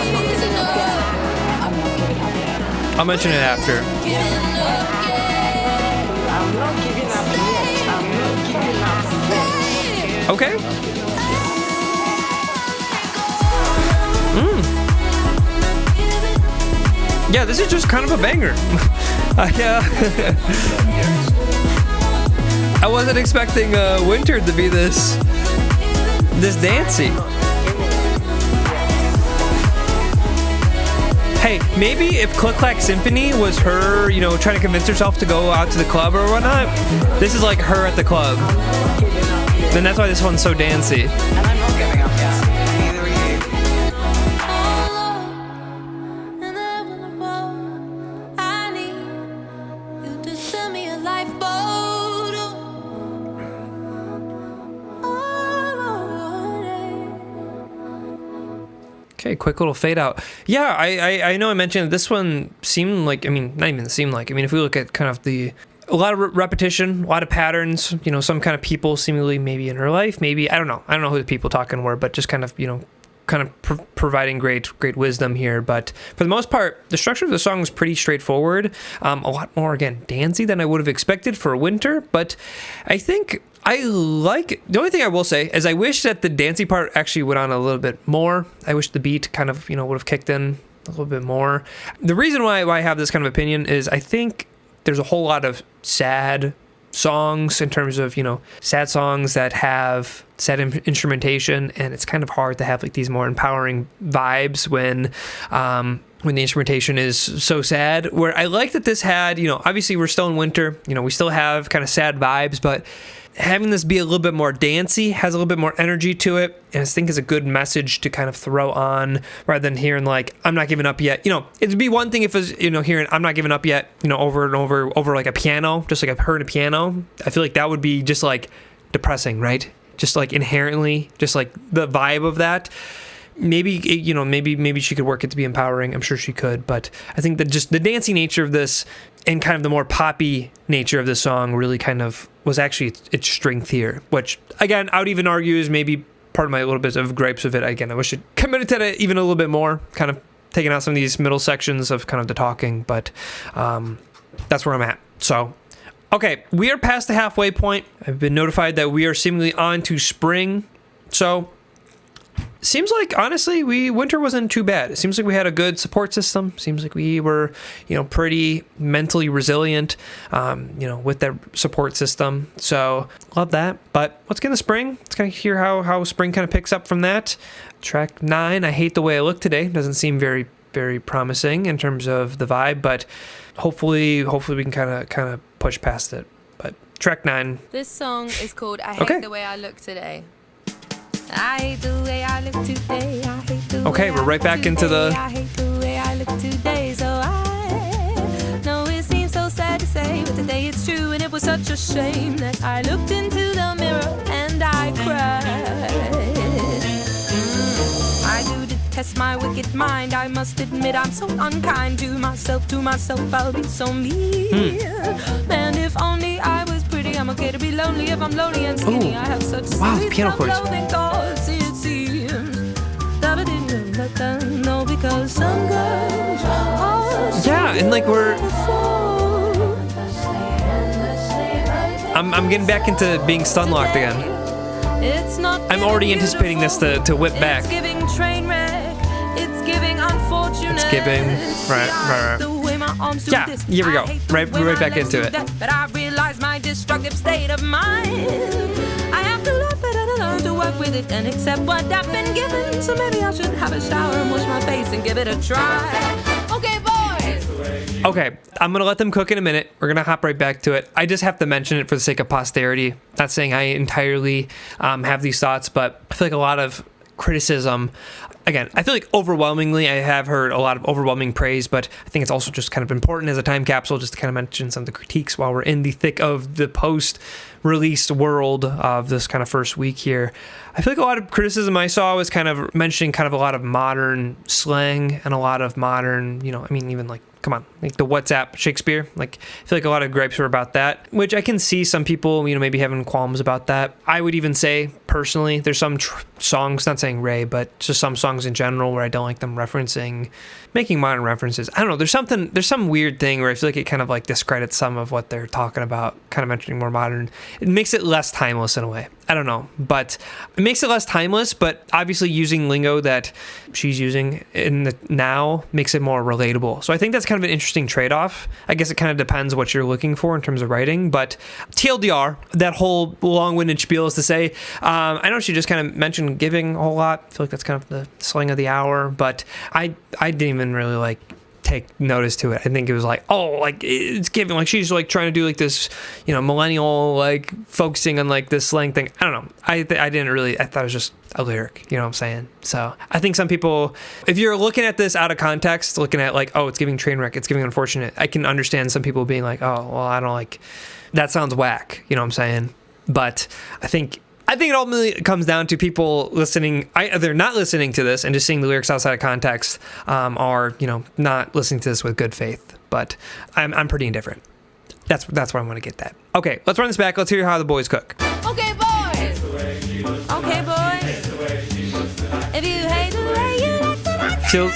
I'll mention it after. I'm not giving up yet. I'm not giving up yet. Okay. Yeah, this is just kind of a banger. I wasn't expecting Winter to be this dancey. Hey, maybe if Clack Symphony was her, trying to convince herself to go out to the club or whatnot, this is like her at the club. Then that's why this one's so dancey. And I'm not giving up yet. Neither are you. Okay, quick little fade out. Yeah, I know I mentioned that this one seemed like, not even seemed like, if we look at kind of a lot of repetition, a lot of patterns, some kind of people seemingly maybe in her life, maybe, I don't know who the people talking were, but just kind of, providing great wisdom here. But for the most part, the structure of the song was pretty straightforward. A lot more, again, dancey than I would have expected for Winter, but I think the only thing I will say is I wish that the dancey part actually went on a little bit more. I wish the beat kind of, would have kicked in a little bit more. The reason why I have this kind of opinion is I think there's a whole lot of sad songs in terms of, sad songs that have sad instrumentation, and it's kind of hard to have like these more empowering vibes when the instrumentation is so sad. Where I like that this had, obviously we're still in Winter, we still have kind of sad vibes, but having this be a little bit more dancey, has a little bit more energy to it, and I think is a good message to kind of throw on rather than hearing like, I'm not giving up yet. It'd be one thing if it was, hearing I'm not giving up yet, over and over like a piano, just like I've heard a piano. I feel like that would be just like depressing, right? Just like inherently, just like the vibe of that. Maybe she could work it to be empowering. I'm sure she could, but I think that just the dancey nature of this and kind of the more poppy nature of the song really kind of was actually its strength here, which again, I would even argue is maybe part of my little bit of gripes of it. Again, I wish it committed to it even a little bit more, kind of taking out some of these middle sections of kind of the talking, but that's where I'm at. So, okay, we are past the halfway point. I've been notified that we are seemingly on to spring. So, seems like, honestly, Winter wasn't too bad. It seems like we had a good support system. Seems like we were, pretty mentally resilient, with that support system. So, love that. But let's get into spring. Let's kind of hear how spring kind of picks up from that. Track 9, I Hate the Way I Look Today. Doesn't seem very, very promising in terms of the vibe, but hopefully we can kind of push past it. But track 9. This song is called I Hate the Way I Look Today. I hate the way I look today. I hate the okay, we're right back into the. I hate the way I look today. So I know it seems so sad to say, but today it's true, and it was such a shame that I looked into the mirror and I cried. I do detest my wicked mind. I must admit I'm so unkind to myself. I'll be so mean. Man, if only I was pretty, I'm okay to be lonely. If I'm lonely and skinny, I have such sweet self-loathing thoughts. It seems that I didn't let them know because some girls are and like I'm getting back into being stun locked again. It's not I'm already anticipating this to whip back. It's giving train wreck. It's giving unfortunate. It's giving right. Yeah, here we go. Right back into it. But I realize my destructive state of mind. I have to love it and learn to work with it and accept what I've been given. So maybe I should have a shower and wash my face and give it a try. Okay, boys. Okay, I'm gonna let them cook in a minute. We're gonna hop right back to it. I just have to mention it for the sake of posterity. Not saying I entirely have these thoughts, but I feel like a lot of criticism. Again, I feel like overwhelmingly I have heard a lot of overwhelming praise, but I think it's also just kind of important as a time capsule just to kind of mention some of the critiques while we're in the thick of the post-release world of this kind of first week here. I feel like a lot of criticism I saw was kind of mentioning kind of a lot of modern slang and a lot of modern, even like, come on, like the WhatsApp Shakespeare. Like, I feel like a lot of gripes were about that, which I can see some people, maybe having qualms about that. I would even say, personally, there's some songs, not saying RAYE, but just some songs in general where I don't like them making modern references. I don't know, there's some weird thing where I feel like it kind of like discredits some of what they're talking about, kind of mentioning more modern. It makes it less timeless in a way. I don't know, but it makes it less timeless, but obviously using lingo that she's using in the now makes it more relatable. So I think that's kind of an interesting trade-off. I guess it kind of depends what you're looking for in terms of writing, but TLDR, that whole long-winded spiel is to say, I know she just kind of mentioned giving a whole lot. I feel like that's kind of the slang of the hour, but I didn't even really take notice to it. I think it was like, it's giving, like she's like trying to do like this, millennial, like focusing on like this slang thing. I don't know. I thought it was just a lyric, you know what I'm saying? So I think some people, if you're looking at this out of context, looking at like, it's giving train wreck, it's giving unfortunate, I can understand some people being like, I don't like, that sounds whack, you know what I'm saying? But I think it ultimately comes down to people listening, either not listening to this and just seeing the lyrics outside of context, or not listening to this with good faith. But I'm pretty indifferent. That's what I want to get at. Okay, let's run this back. Let's hear how the boys cook. Okay, boys. Okay, boys. If you hate the way you like to Chill.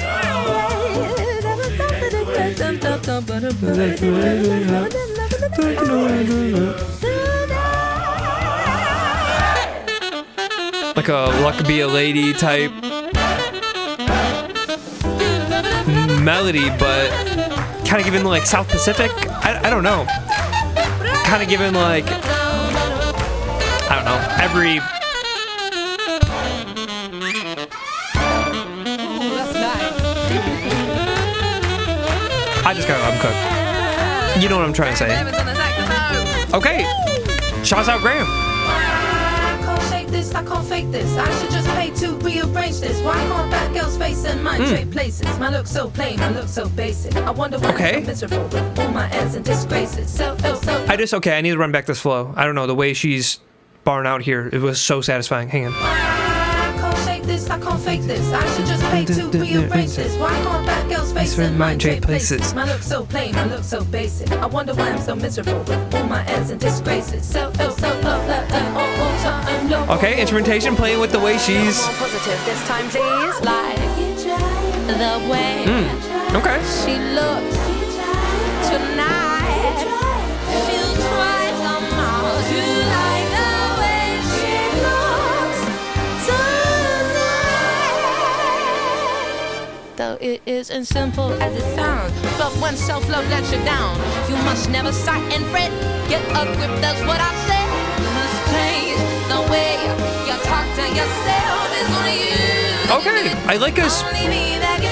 Like a luck be a lady type melody, but kind of given like South Pacific. I don't know. Kind of given like, I don't know, every. I just gotta let him cook. You know what I'm trying to say. Okay. Shouts out Graham. I can't fake this. I should just pay to rearrange this. Why can't that girl's face in my trade places? My look so plain, my look so basic. I wonder why I'm so miserable with all my ads and disgraces. I need to run back this flow. I don't know, the way she's barring out here, it was so satisfying. Hang on. I can't shake this, I can't fake this. I should just pay to rearrange this. Why can't that girl's face in my trade places? My look so plain, my look so basic. I wonder why I'm so miserable with all my ads and disgraces. Okay, instrumentation playing with the way she's positive this time, please. Like the way okay. She looks tonight. She'll try somehow to like the way she looks tonight. Though it isn't simple as it sounds, but when self-love lets you down, you must never sigh and fret. Get a grip, that's what I said. You must change the way you talk to yourself. It's only you. Okay, I like us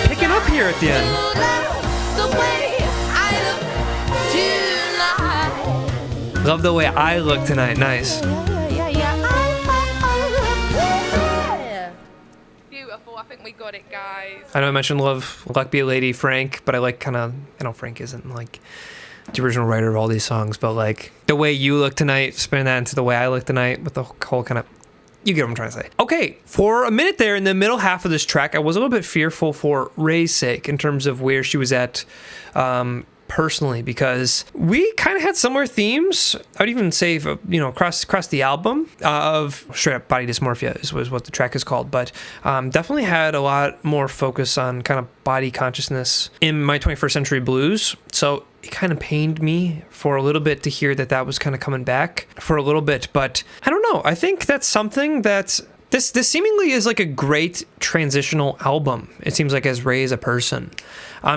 picking up here at the end. The way I look tonight. Love the way I look tonight. Nice. Beautiful. I think we got it, guys. I know I mentioned love Luck Be a Lady, Frank, but I like kind of, I know Frank isn't like the original writer of all these songs, but like the way you look tonight, spin that into the way I look tonight with the whole kind of, you get what I'm trying to say. Okay, for a minute there in the middle half of this track, I was a little bit fearful for RAYE's sake in terms of where she was at personally, because we kind of had similar themes. I would even say, across the album of straight up body dysmorphia was what the track is called, but definitely had a lot more focus on kind of body consciousness in My 21st Century Blues. So it kind of pained me for a little bit to hear that was kind of coming back for a little bit, but I don't know. I think that's something that This seemingly is like a great transitional album, it seems like, as Raye as a person.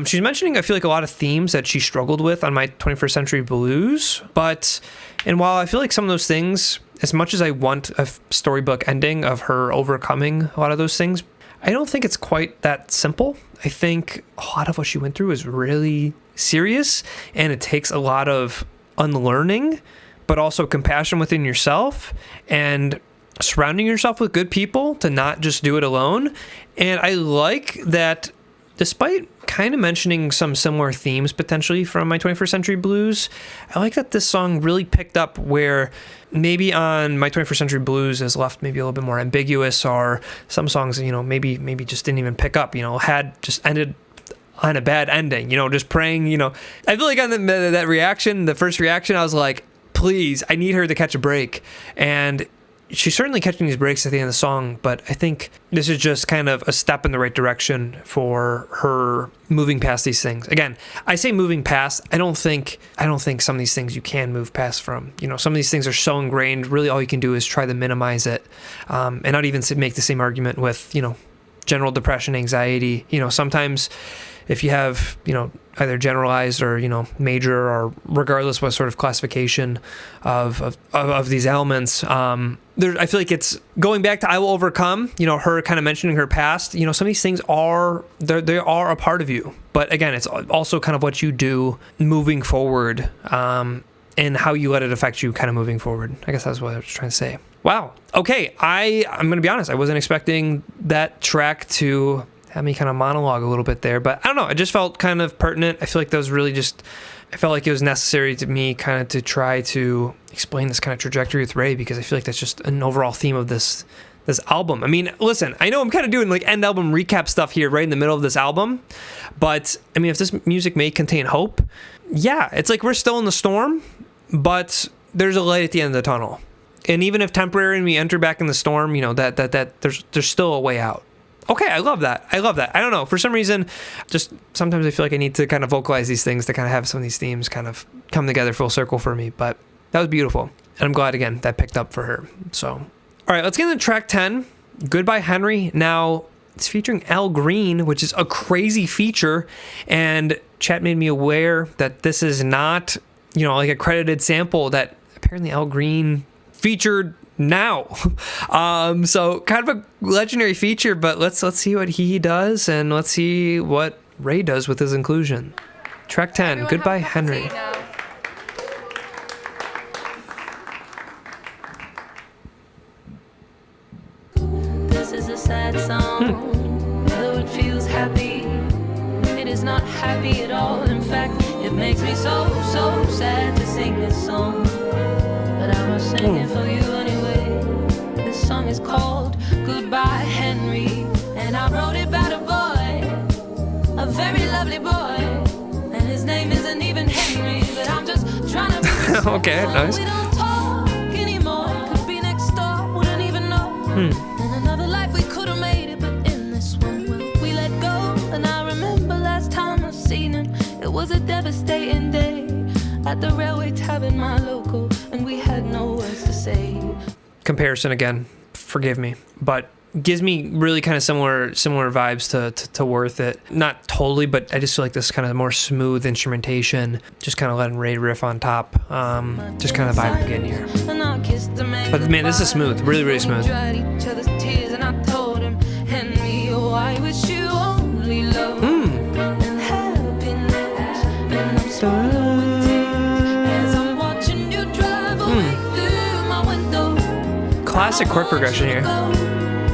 She's mentioning, I feel like, a lot of themes that she struggled with on My 21st Century Blues. And while I feel like some of those things, as much as I want a storybook ending of her overcoming a lot of those things, I don't think it's quite that simple. I think a lot of what she went through is really serious, and it takes a lot of unlearning, but also compassion within yourself and surrounding yourself with good people to not just do it alone. And I like that, despite kind of mentioning some similar themes potentially from My 21st Century Blues, I like that this song really picked up where maybe on My 21st Century Blues is left maybe a little bit more ambiguous, or some songs, maybe just didn't even pick up, had just ended on a bad ending, just praying, I feel like on that reaction, the first reaction, I was like, please, I need her to catch a break. And she's certainly catching these breaks at the end of the song, but I think this is just kind of a step in the right direction for her moving past these things. Again, I say moving past. I don't think some of these things you can move past from. Some of these things are so ingrained. Really, all you can do is try to minimize it, and not even make the same argument with general depression, anxiety. Sometimes if you have either generalized or major, or regardless what sort of classification of these elements, I feel like it's going back to I Will Overcome, her kind of mentioning her past. Some of these things they are a part of you, but again, it's also kind of what you do moving forward, and how you let it affect you kind of moving forward. I guess that's what I was trying to say. Wow. Okay, I'm gonna be honest, I wasn't expecting that track to have me kind of monologue a little bit there, but I don't know, it just felt kind of pertinent. I feel like those really I felt like it was necessary to me kind of to try to explain this kind of trajectory with Raye, because I feel like that's just an overall theme of this album. I mean, listen, I know I'm kind of doing like end album recap stuff here right in the middle of this album, but I mean, if this music may contain hope, yeah, it's like we're still in the storm, but there's a light at the end of the tunnel. And even if temporary and we enter back in the storm, that there's still a way out. Okay, I love that. I don't know. For some reason, just sometimes I feel like I need to kind of vocalize these things to kind of have some of these themes kind of come together full circle for me. But that was beautiful. And I'm glad, again, that picked up for her. So, all right, let's get into track 10, Goodbye Henry. Now, it's featuring Al Green, which is a crazy feature. And chat made me aware that this is not, like a credited sample that apparently Al Green featured now. So kind of a legendary feature, but let's see what he does, and let's see what Raye does with his inclusion. Track 10, Everyone Goodbye Henry. This is a sad song, though it feels happy. It is not happy at all. In fact, it makes me so sad to sing this song. But I must sing it for you anyway. This song is called Goodbye Henry, and I wrote it about a boy, a very lovely boy, and his name isn't even Henry, but I'm just trying to okay, nice. We don't talk anymore, could be next door, wouldn't even know. In another life we could have made it, but in this one, well, we let go. And I remember last time I seen him, it was a devastating day at the railway tavern, my local, and we had no words to say. Comparison again, forgive me, but gives me really kind of similar vibes to Worth It. Not totally, but I just feel like this kind of more smooth instrumentation, just kind of letting Raye riff on top, just kind of vibing again here. But man, this is smooth, really, really smooth. Classic chord progression here.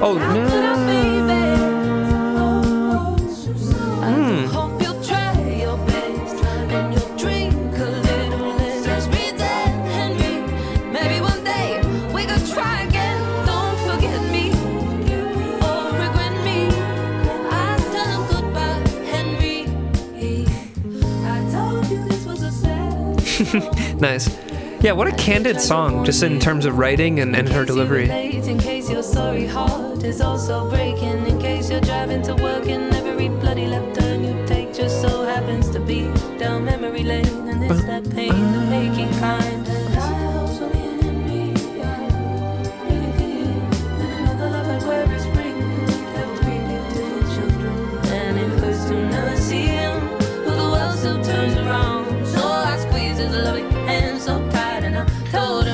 Oh no. Nice. Yeah, what a candid song, just in terms of writing and her delivery. In case your sorry heart is also breaking, in case you're driving to work and every bloody left turn you take just so happens to be down memory lane, and it's that pain, the aching kind. And I also mean in me, really did, and another lover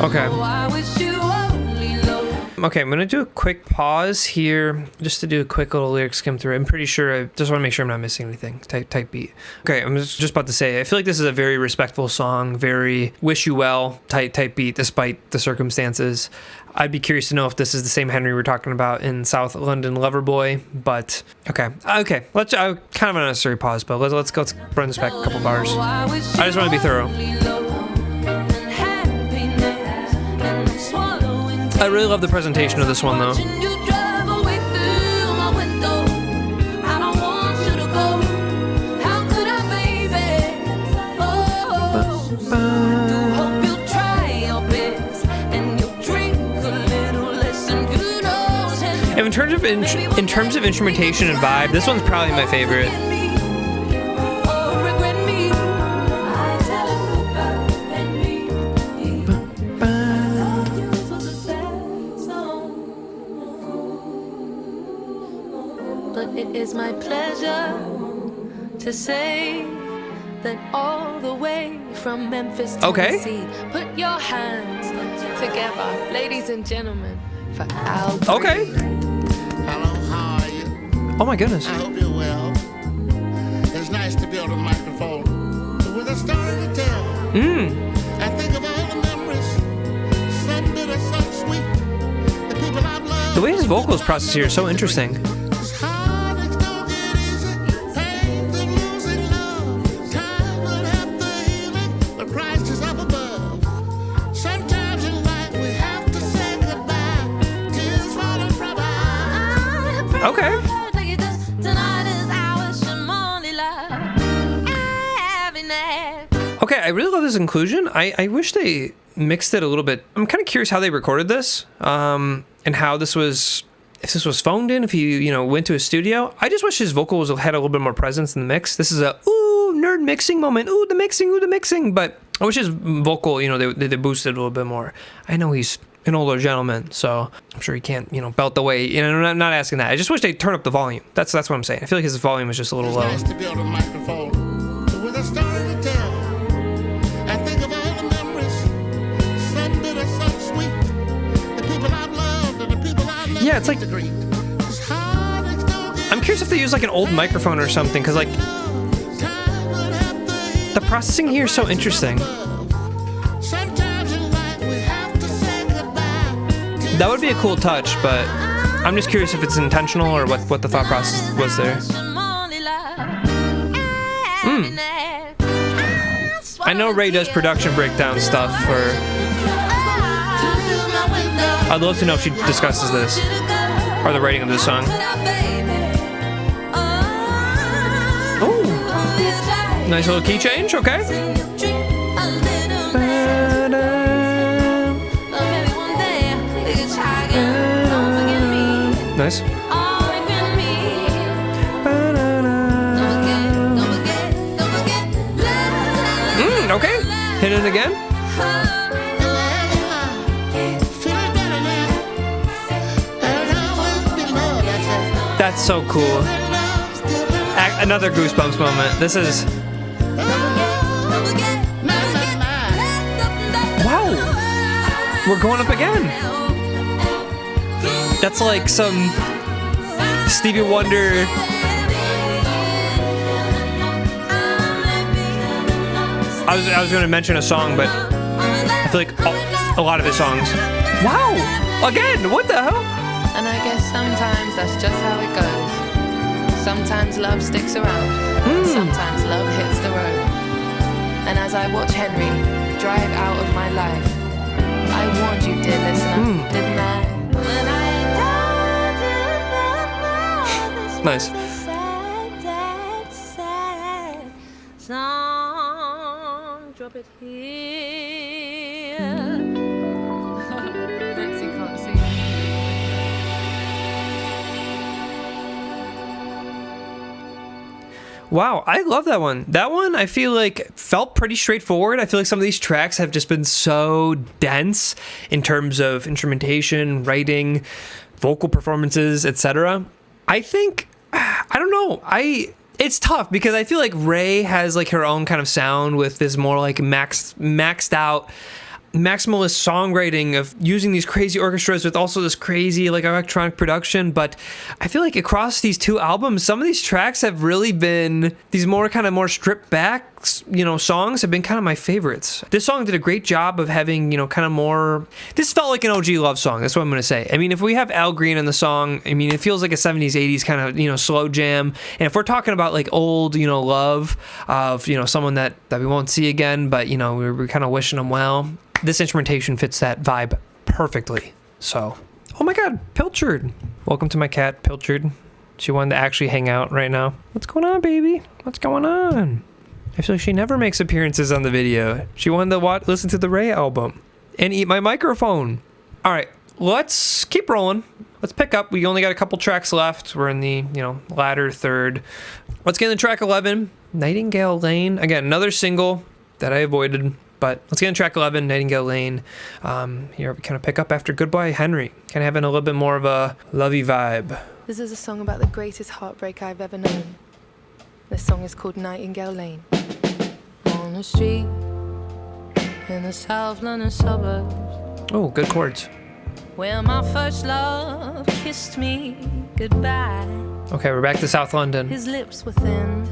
Okay. Oh, I wish you only loved. Okay, I'm gonna do a quick pause here just to do a quick little lyric skim through. I'm pretty sure, I just want to make sure I'm not missing anything. Type beat. Okay, I'm just about to say, I feel like this is a very respectful song, very wish you well type beat despite the circumstances. I'd be curious to know if this is the same Henry we're talking about in South London Loverboy, but okay. Let's kind of an unnecessary pause, but let's run this back a couple bars. I just want to be thorough. I really love the presentation of this one, though. In terms of instrumentation and vibe, this one's probably my favorite. But it is my pleasure to say that all the way from Memphis, Tennessee, put your hands together, ladies and gentlemen, for Al. Okay. Hello, how are you? Oh my goodness. I hope you're well. It's nice to be on the microphone with a story to tell. I think of all the memories, some bitter, some sweet. The people I've loved. The way his vocals process here is so interesting. It's hard, it don't get easy. Pain to losing love. Time will help the healing. The price is up above. Sometimes in life we have to say goodbye. Tears falling from our eyes. Okay. Okay, I really love this inclusion. I wish they mixed it a little bit. I'm kind of curious how they recorded this, and how this was, if this was phoned in, if he, went to a studio. I just wish his vocals had a little bit more presence in the mix. This is a, ooh, nerd mixing moment. Ooh, the mixing. But I wish his vocal, they boosted a little bit more. I know he's an older gentleman, so I'm sure he can't, belt the way. I'm not asking that. I just wish they'd turn up the volume. That's what I'm saying. I feel like his volume is just a little low. It's nice to be on the microphone with a story to tell. I think of all the memories, some bitter, some sweet. The people I've loved and the people I've loved. Yeah, it's like, I'm curious if they use like an old microphone or something, because like the processing here is so interesting. That would be a cool touch, but I'm just curious if it's intentional or what the thought process was there. I know Ray does production breakdown stuff for... I'd love to know if she discusses this, or the writing of this song. Oh, nice little key change, okay. Nice. Okay. Hit it again. That's so cool. Another Goosebumps moment. This is... Wow. We're going up again. That's like some Stevie Wonder. I was going to mention a song, but I feel like a lot of his songs. Wow! Again! What the hell? And I guess sometimes that's just how it goes. Sometimes love sticks around. Sometimes love hits the road. And as I watch Henry drive out of my life, I warned you, dear listener, didn't I? When I told you nice. Sad song, drop it here. Nancy can't see. Wow, I love that one. That one, I feel like, felt pretty straightforward. I feel like some of these tracks have just been so dense in terms of instrumentation, writing, vocal performances, etc. I think, I don't know, it's tough because I feel like RAYE has like her own kind of sound with this more like maxed out maximalist songwriting of using these crazy orchestras with also this crazy like electronic production. But I feel like across these two albums, some of these tracks have really been these more kind of more stripped back, you know, songs have been kind of my favorites. This song did a great job of having, you know, kind of more, this felt like an OG love song. That's what I'm going to say. I mean, if we have Al Green in the song, I mean, it feels like a 70s, 80s kind of, you know, slow jam. And if we're talking about like old, you know, love of, you know, someone that we won't see again, but, you know, we're kind of wishing them well, this instrumentation fits that vibe perfectly. So, oh my God, Pilchard. Welcome to my cat, Pilchard. She wanted to actually hang out right now. What's going on, baby? What's going on? I feel like she never makes appearances on the video. She wanted to listen to the RAYE album and eat my microphone. All right, let's keep rolling. Let's pick up. We only got a couple tracks left. We're in the, you know, latter third. Let's get into track 11, Nightingale Lane. Again, another single that I avoided, but let's get into track 11, Nightingale Lane. Here we kind of pick up after Goodbye Henry. Kind of having a little bit more of a lovey vibe. This is a song about the greatest heartbreak I've ever known. This song is called Nightingale Lane. On the street in the South London suburbs. Oh, good chords. Where my first love kissed me goodbye. Okay, we're back to South London. His lips were thin.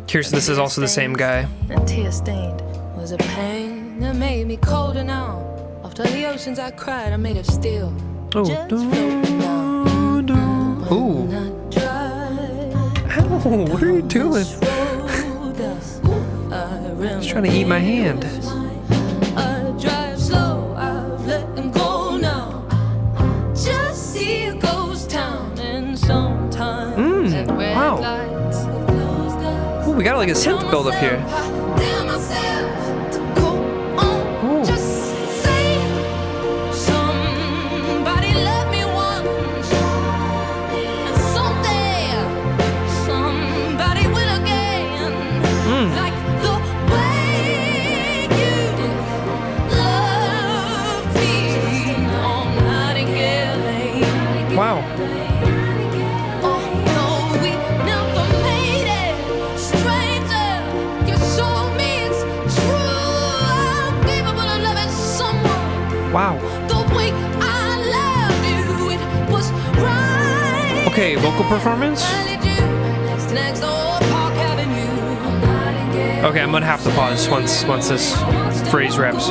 Curious, this is also the same guy. And tear stained was a pain that made me colder now. After the oceans I cried, I made of steel. Oh, just floating now. Ooh. Ow, what are you doing? He's trying to eat my hand. I drive slow, I've let him go now. Just see a ghost town and sometimes at red wow. lights. Ooh, we got like a synth build up here. Wow. Wow. Okay, vocal performance? Okay, I'm gonna have to pause once this phrase wraps.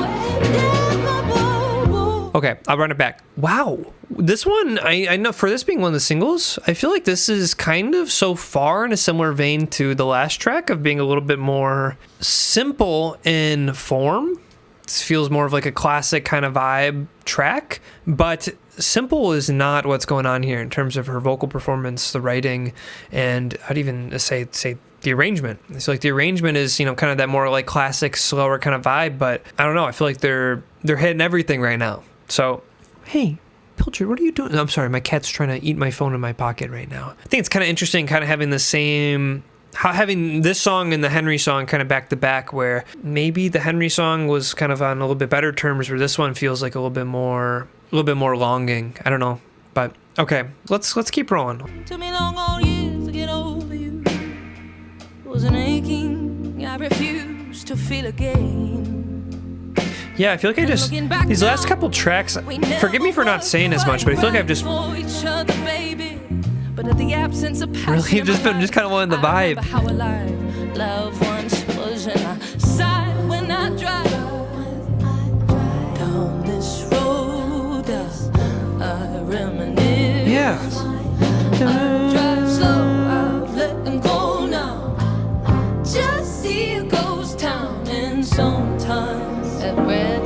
Okay, I'll run it back. Wow. This one, I know for this being one of the singles, I feel like this is kind of so far in a similar vein to the last track of being a little bit more simple in form. This feels more of like a classic kind of vibe track, but simple is not what's going on here in terms of her vocal performance, the writing, and I'd even say the arrangement. It's like the arrangement is, you know, kind of that more like classic, slower kind of vibe, but I don't know. I feel like they're hitting everything right now. So, hey, Pilchard, what are you doing? I'm sorry, my cat's trying to eat my phone in my pocket right now. I think it's kind of interesting kind of having the same, having this song and the Henry song kind of back to back, where maybe the Henry song was kind of on a little bit better terms, where this one feels like a little bit more longing. I don't know, but okay, let's keep rolling. Took me long all years to get over you. It was an aching I refused to feel again. Yeah, I feel like I just, these last couple tracks, forgive me for not saying as much, but I feel like I've just really just kind of wanting the vibe. Yeah.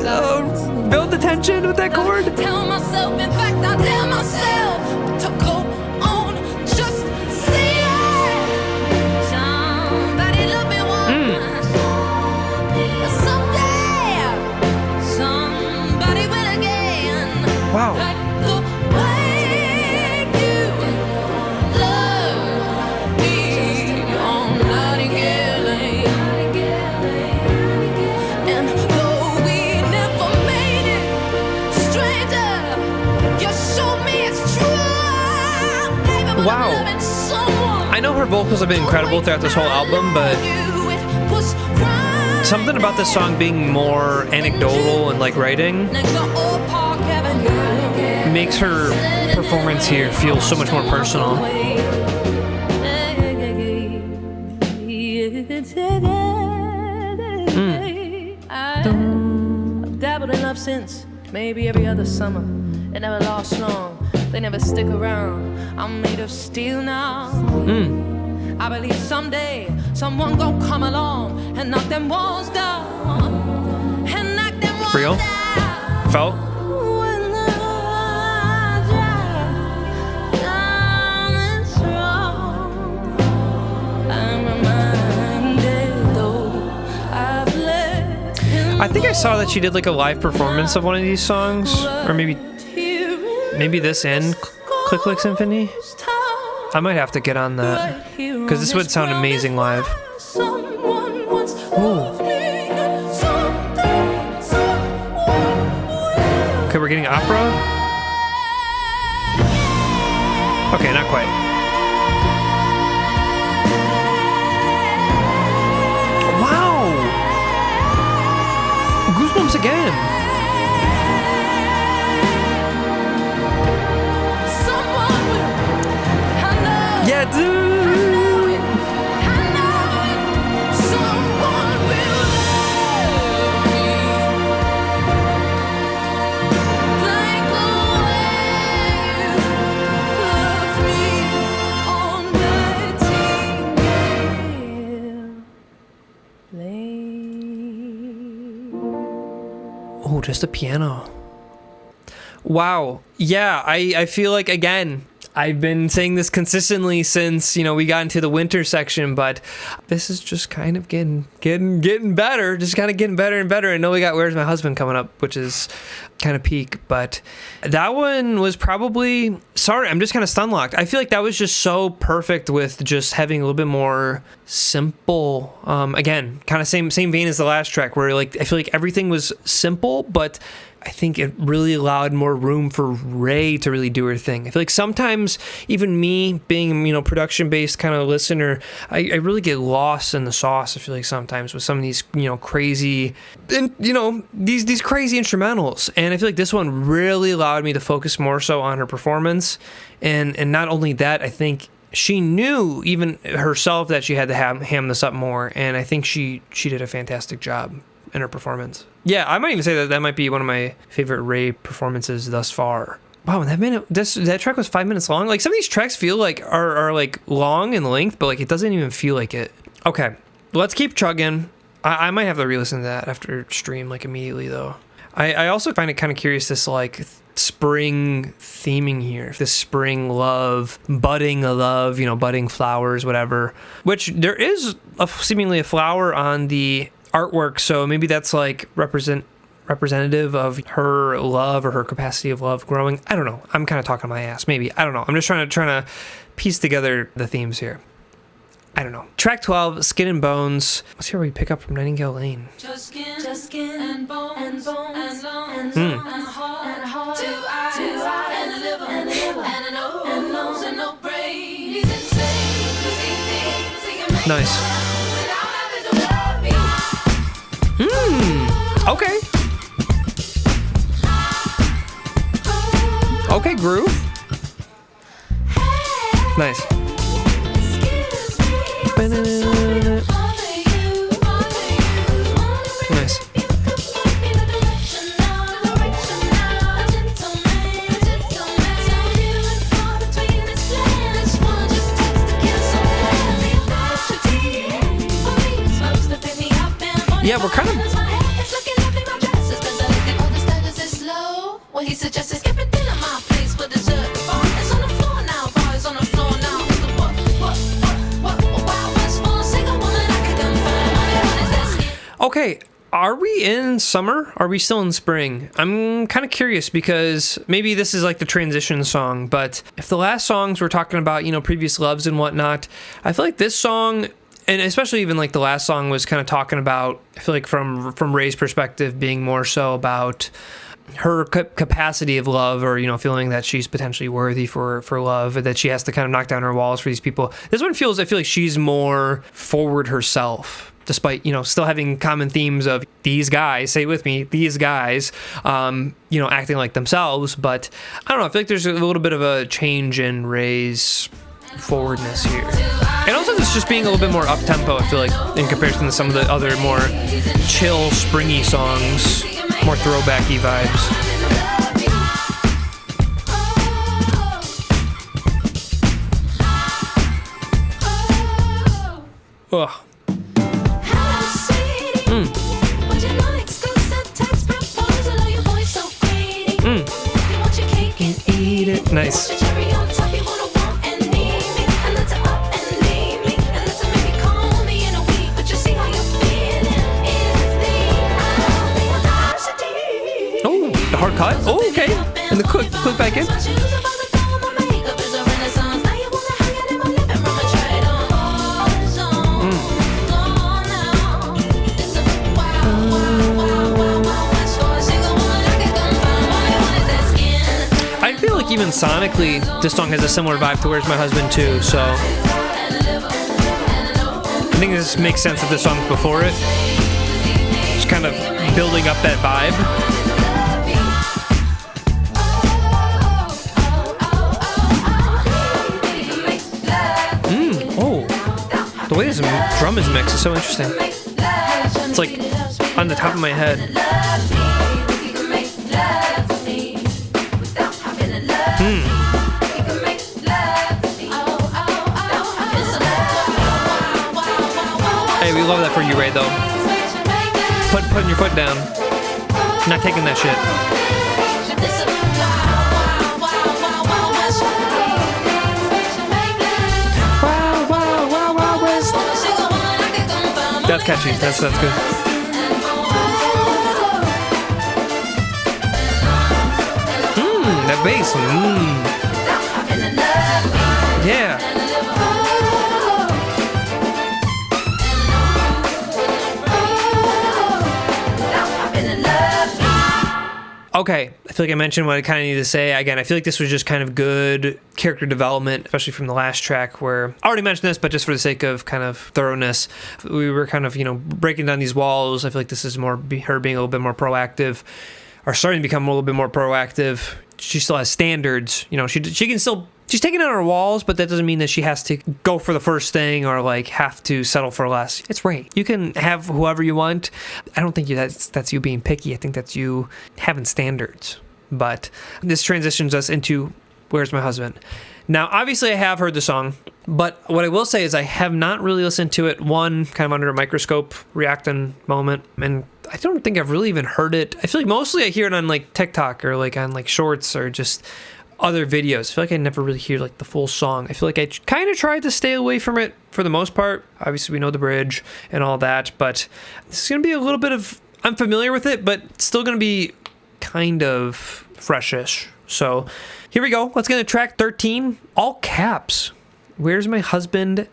Oh, build the tension with that chord. Tell myself, in fact, I tell myself to go on, just see it. Somebody love me once. Someday, somebody will again. Wow. Like the way you love me on Nightingale Lane. And though we never made it stranger, you showed me it's true. Wow. I know her vocals have been incredible throughout this whole album, but Something about this song being more anecdotal and like writing makes her performance here feel so much more personal. I've dabbled in love since maybe every other summer. It never lasts long, they never stick around. I'm made of steel now. I believe someday someone gon' come along and knock them walls down. And knock them walls Real? down. Felt? When the odds are down and strong, I'm reminded though I've let him I think I saw that she did like a live performance of one of these songs, or maybe this and Click Click Symphony. I might have to get on that because this would sound amazing live. Ooh. Okay, we're getting opera. Okay, not quite. Wow! Goosebumps again. Yeah, dude. Oh, just a piano. Wow. Yeah, I feel like, again, I've been saying this consistently since, we got into the winter section, but this is just kind of getting better, just kind of getting better and better. I know we got Where's My Husband coming up, which is kind of peak, but that one was probably, sorry, I'm just kind of stun locked. I feel like that was just so perfect with just having a little bit more simple, again, kind of same vein as the last track where like, I feel like everything was simple, but I think it really allowed more room for RAYE to really do her thing. I feel like sometimes even me being, production-based kind of listener, I really get lost in the sauce. I feel like sometimes with some of these, crazy, and these crazy instrumentals. And I feel like this one really allowed me to focus more so on her performance. And not only that, I think she knew even herself that she had to ham this up more. And I think she did a fantastic job in her performance. Yeah, I might even say that might be one of my favorite RAYE performances thus far. Wow, and that track was 5 minutes long. Like some of these tracks feel like are like long in length, but like it doesn't even feel like it. Okay, let's keep chugging. I might have to re-listen to that after stream like immediately though. I also find it kind of curious this like spring theming here, this spring love, budding love, budding flowers, whatever. Which there is seemingly a flower on the artwork, so maybe that's like representative of her love or her capacity of love growing. I don't know. I'm kind of talking my ass. Maybe. I don't know. I'm just trying to piece together the themes here. I don't know. Track 12, Skin and Bones. Let's hear where we pick up from Nightingale Lane. Just skin and bones, and lungs, and heart, two eyes, and a liver, and a nose, and no brain. He's insane, 'cause he thinks he can make nice. without having to love me. Okay. Okay, groove. Nice. Nice. Yeah, we're kind of... He suggested skipping dinner my place for dessert. It's on the floor now, bars on the floor now. What, Wild West for a single woman I could confide. Okay, are we in summer? Are we still in spring? I'm kind of curious because maybe this is like the transition song, but if the last songs were talking about, previous loves and whatnot, I feel like this song, and especially even like the last song was kind of talking about, I feel like from RAYE's perspective, being more so about her capacity of love, or feeling that she's potentially worthy for love, that she has to kind of knock down her walls for these people. This one I feel like she's more forward herself, despite still having common themes of these guys, say it with me, these guys acting like themselves. But I don't know, I feel like there's a little bit of a change in Raye's forwardness here, and also it's just being a little bit more up-tempo, I feel like, in comparison to some of the other more chill, springy songs, more throwbacky vibes. Ugh. Eat it. Nice. Oh, the hard cut. Oh, okay. And the click back in. I feel like even sonically, this song has a similar vibe to Where's My Husband too, so I think this makes sense that the song's before it. Just kind of building up that vibe. Oh, the way this drum is mixed is so interesting. It's like on the top of my head. Hey, we love that for you, Raye, though. Putting your foot down. Not taking that shit. That's catchy. That's good. That bass. Yeah. Okay, I feel like I mentioned what I kind of need to say. Again, I feel like this was just kind of good character development, especially from the last track, where I already mentioned this, but just for the sake of kind of thoroughness, we were kind of, breaking down these walls. I feel like this is more her being a little bit more proactive, or starting to become a little bit more proactive. She still has standards, she can still, she's taking out her walls, but that doesn't mean that she has to go for the first thing or like have to settle for less. It's Raye. You can have whoever you want. I don't think that's you being picky. I think that's you having standards. But this transitions us into Where's My Husband? Now, obviously I have heard the song, but what I will say is I have not really listened to it, one, kind of under a microscope, reacting moment, and I don't think I've really even heard it. I feel like mostly I hear it on like TikTok or like on like shorts or just other videos. I feel like I never really hear like the full song. I feel like I kind of tried to stay away from it for the most part. Obviously we know the bridge and all that, but this is going to be a little bit of, I'm familiar with it, but it's still going to be kind of freshish. So here we go. Let's get to track 13, all caps. Where's My Husband?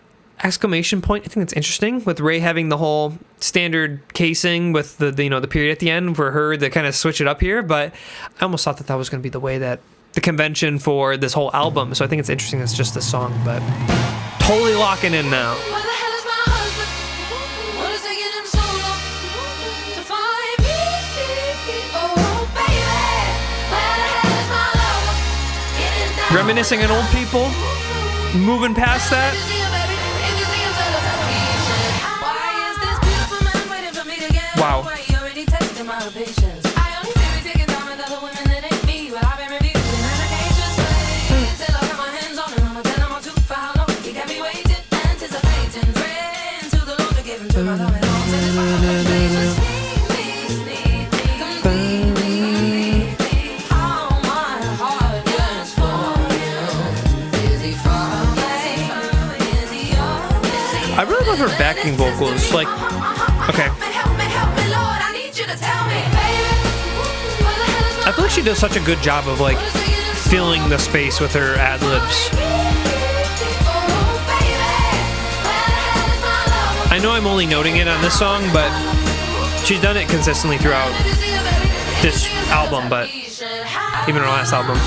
Exclamation point. I think that's interesting, with Raye having the whole standard casing with the period at the end for her to kind of switch it up here. But I almost thought that was going to be the way that the convention for this whole album. So I think it's interesting it's just this song, but totally locking in now. Reminiscing on old people, moving past that. Wow. I really love her backing vocals. Like, okay. I feel like she does such a good job of like filling the space with her ad-libs. I know I'm only noting it on this song, but she's done it consistently throughout. this album, but even our last album.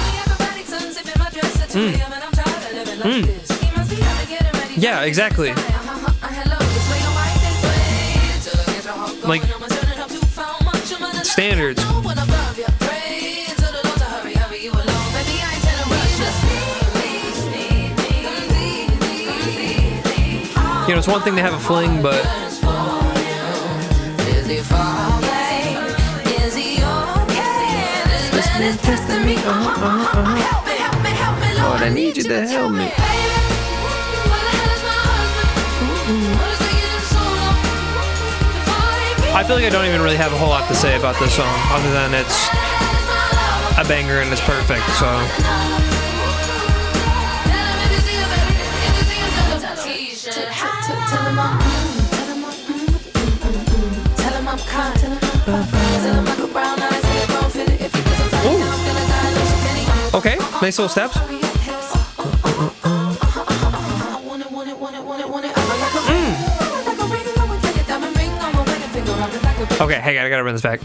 Yeah, exactly. Like standards. You know, it's one thing to have a fling, but Lord, I need you to help me. I feel like I don't even really have a whole lot to say about this song, other than it's a banger and it's perfect, so. Ooh. Okay, nice little steps. Okay, hey, I gotta run this back.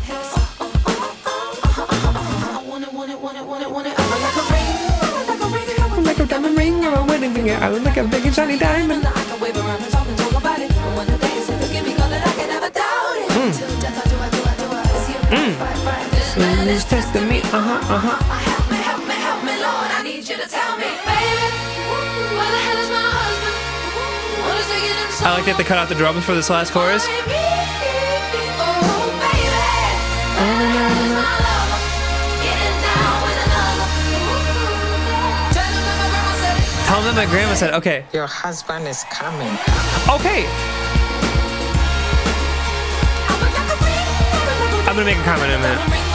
I'm like a diamond ring or a wedding finger. I look like a big and shiny diamond. It's testing me. I like that they cut out the drums for this last chorus. Tell them that my grandma said, okay. Your husband is coming. Okay. I'm gonna make a comment in a minute.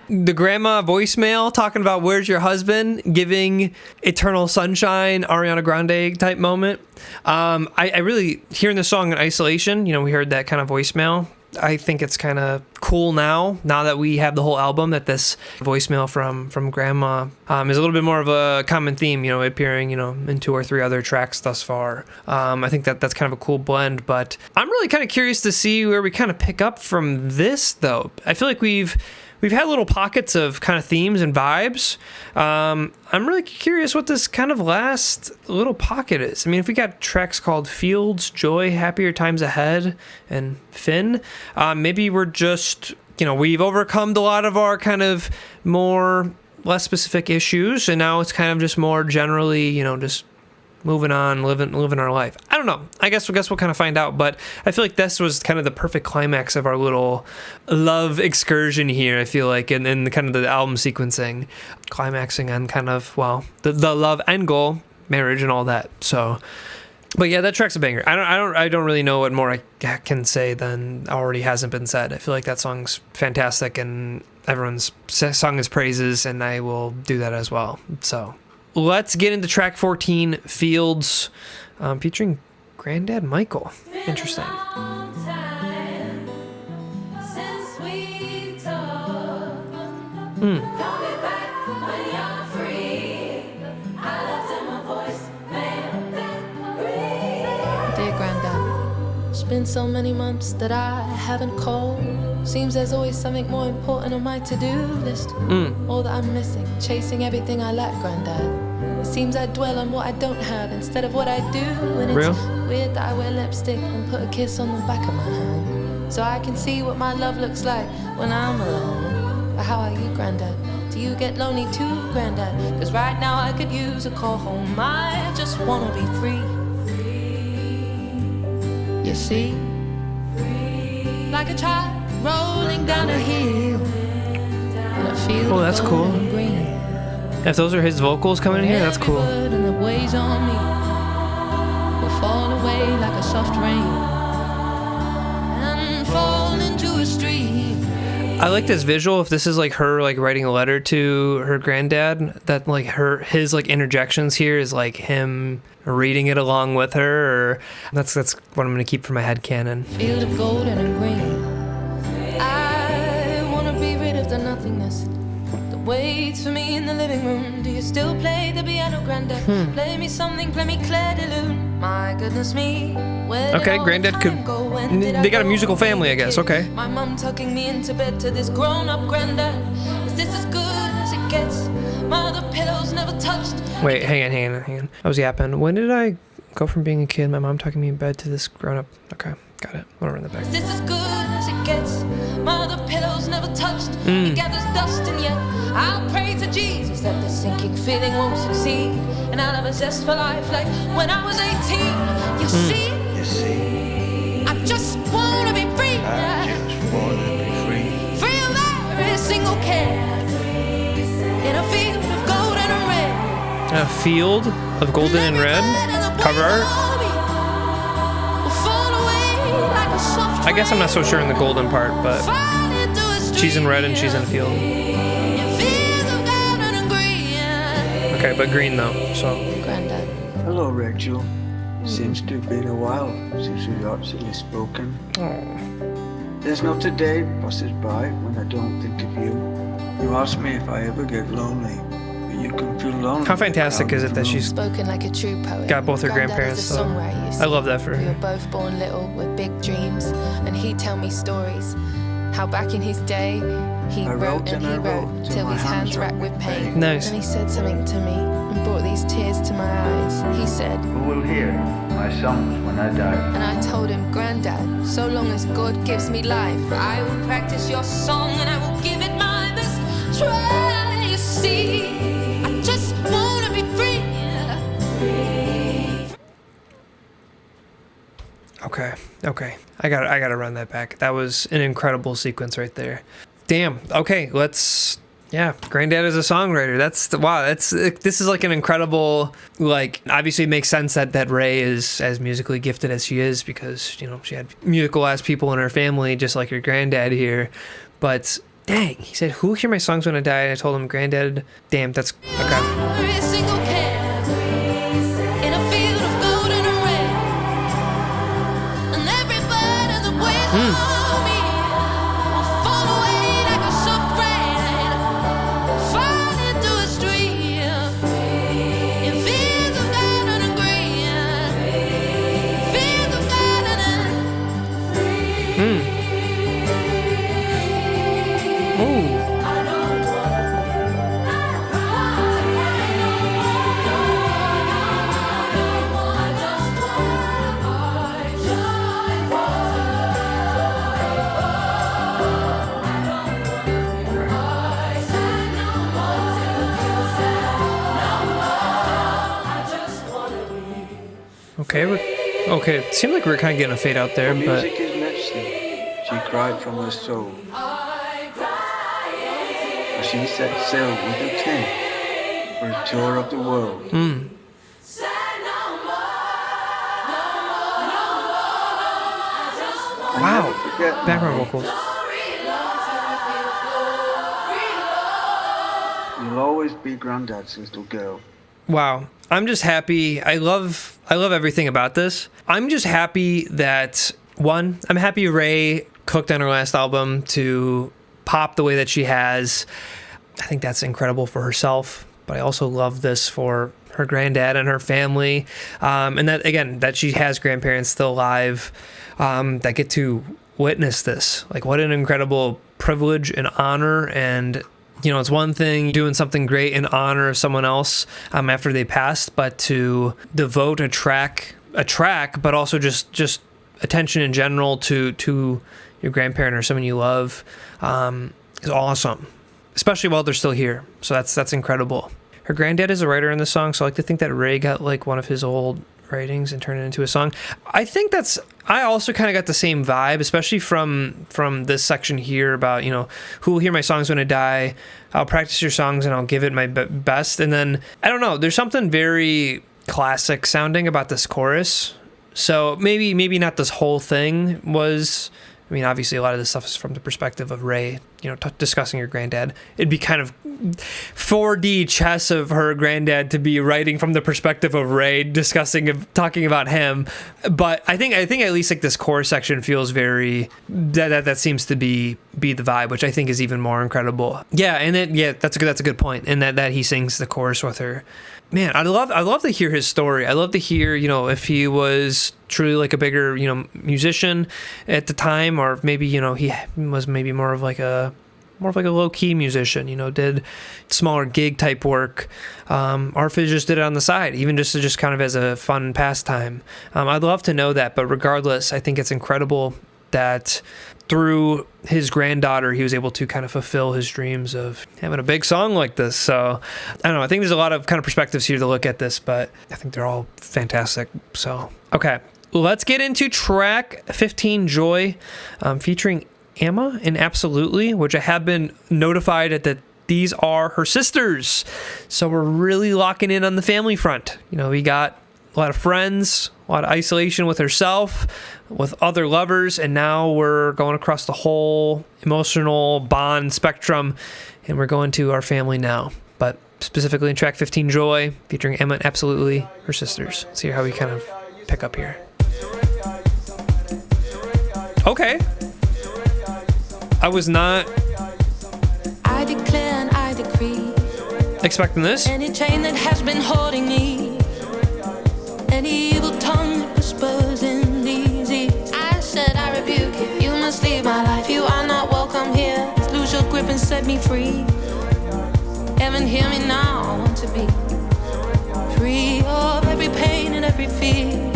The grandma voicemail talking about where's your husband, giving Eternal Sunshine, Ariana Grande type moment. I really, hearing the song in isolation, you know, we heard that kind of voicemail. I think it's kind of cool now that we have the whole album, that this voicemail from grandma is a little bit more of a common theme, you know, appearing, you know, in 2 or 3 other tracks thus far. I think that's kind of a cool blend, but I'm really kind of curious to see where we kind of pick up from this, though. I feel like we've had little pockets of kind of themes and vibes. I'm really curious what this kind of last little pocket is. I mean, if we got tracks called Fields, Joy, Happier Times Ahead, and Finn, maybe we're just, you know, we've overcome a lot of our kind of less specific issues, and now it's kind of just more generally, you know, just moving on, living our life. I don't know. I guess we'll kind of find out, but I feel like this was kind of the perfect climax of our little love excursion here, I feel like, and then kind of the album sequencing, climaxing on kind of, well, the love end goal, marriage and all that. So, but yeah, that track's a banger. I don't really know what more I can say than already hasn't been said. I feel like that song's fantastic and everyone's sung his praises, and I will do that as well. So let's get into track 14, Fields, featuring Grandad Michael. Interesting. Dear Grandad, it's been so many months that I haven't called. Seems there's always something more important on my to-do list. All that I'm missing, chasing everything I lack, Grandad. It seems I dwell on what I don't have instead of what I do. And it's weird that I wear lipstick and put a kiss on the back of my hand, so I can see what my love looks like when I'm alone. But how are you, Grandad? Do you get lonely too, Grandad? Cause right now I could use a call home. I just wanna be free. You see, like a child rolling down a hill. Oh, that's cool. If those are his vocals coming in here, that's cool. And the waves on me will fall away like a soft rain and fall into a stream. I like this visual. If this is like her like writing a letter to her granddad, that like his like interjections here is like him reading it along with her, or that's what I'm gonna keep for my headcanon. Field of golden and green. I wanna be rid of the nothingness, the Wait for me in the living room. Do you still play the piano, Grandad? Play me something, play me Claire de Lune. My goodness me. Okay, Grandad could. They got a musical family, I guess. Okay. My mum tucking me into bed to this grown-up Grandad. Is this as good as it gets? My other pillows never touched. Wait, hang on. I was yapping. When did I go from being a kid, my mom tucking me in bed, to this grown-up? Okay, got it. I'm gonna run that back. Is this as good as it gets? My other pillows never touched. It gathers dust, and yet I'll pray to Jesus that this sinking feeling won't succeed, and I'll have a zest for life like when I was 18. You see? I just wanna be free. I just wanna be free. Free of every single care. In a field of golden and red. A field of golden and red? Cover art? I guess I'm not so sure in the golden part, but she's in red and she's in a field. Okay, but green though, so. Grandad. Hello, Rachel. Seems to have been a while since we've actually spoken. There's not a day passes by when I don't think of you. You ask me if I ever get lonely, but you can feel lonely. How fantastic is it that she's spoken like a true poet. got both her Grandad grandparents? is a So songwriter, you see. I love that for We were her. both born little with big dreams, and he'd tell me stories. How back in his day, he wrote and he wrote till his hands racked with pain. Nice. And he said something to me and brought these tears to my eyes. He said, Who will hear my songs when I die? and I told him, Grandad, so long as God gives me life, I will practice your song and I will give it my best try. You see, I just wanna be free. Okay. I gotta run that back. That was an incredible sequence right there. Damn. Okay, Grandad is a songwriter. This is like an incredible, like, obviously it makes sense that RAYE is as musically gifted as she is because, you know, she had musical ass people in her family, just like her granddad here. But dang, he said, who will hear my songs when I die? And I told him, Grandad. Damn, that's okay. Every single care in a field of golden and red, and every bird in the wind below me will fall away like a soft rain, fall into a stream in fields of golden and green, fields of golden and Ooh. Okay, it seemed like we were kind of getting a fade out there, but Music is medicine. She cried from her soul. She set sail with her king for a tour of the world. Wow, background vocals. You'll always be Grandad's little girl. Wow. I'm just happy. I love everything about this. I'm just happy that, one, I'm happy RAYE cooked on her last album to pop the way that she has. I think that's incredible for herself, but I also love this for her granddad and her family. And that, again, that she has grandparents still alive that get to witness this. Like, what an incredible privilege and honor. And you know, it's one thing doing something great in honor of someone else after they passed, but to devote a track, but also just attention in general to your grandparent or someone you love is awesome, especially while they're still here. So that's incredible. Her granddad is a writer in the song, so I like to think that RAYE got like one of his old writings and turned it into a song. I also kind of got the same vibe, especially from this section here about, you know, who will hear my songs when I die. I'll practice your songs and I'll give it my best. And then, I don't know, there's something very classic sounding about this chorus. So maybe not this whole thing was, I mean, obviously a lot of this stuff is from the perspective of RAYE discussing her granddad. It'd be kind of 4D chess of her granddad to be writing from the perspective of Ray, talking about him. But I think at least like this chorus section feels very that seems to be the vibe, which I think is even more incredible. Yeah, and then that's a good point. And that he sings the chorus with her. Man, I love to hear his story. I love to hear, if he was truly like a bigger, musician at the time, or maybe, he was maybe more of like a low key musician, did smaller gig type work, or if he just did it on the side, even just kind of as a fun pastime. I'd love to know that, but regardless, I think it's incredible that through his granddaughter, he was able to kind of fulfill his dreams of having a big song like this. So I don't know. I think there's a lot of kind of perspectives here to look at this, but I think they're all fantastic. So, okay, let's get into track 15, Joy, featuring Amma and Absolutely, which I have been notified that these are her sisters. So we're really locking in on the family front. We got a lot of friends, a lot of isolation with herself, with other lovers, and now we're going across the whole emotional bond spectrum, and we're going to our family now. But specifically in track 15, Joy, featuring Amma and Absolutely, her sisters. Let's see how we kind of pick up here. Okay. I was not I declare and I decree, expecting this. any chain that has been holding me, any evil tongue that whispers in these ears, I said I rebuke it. You must leave my life. You are not welcome here. Lose your grip and set me free. Heaven, hear me now. I want to be free of every pain and every fear.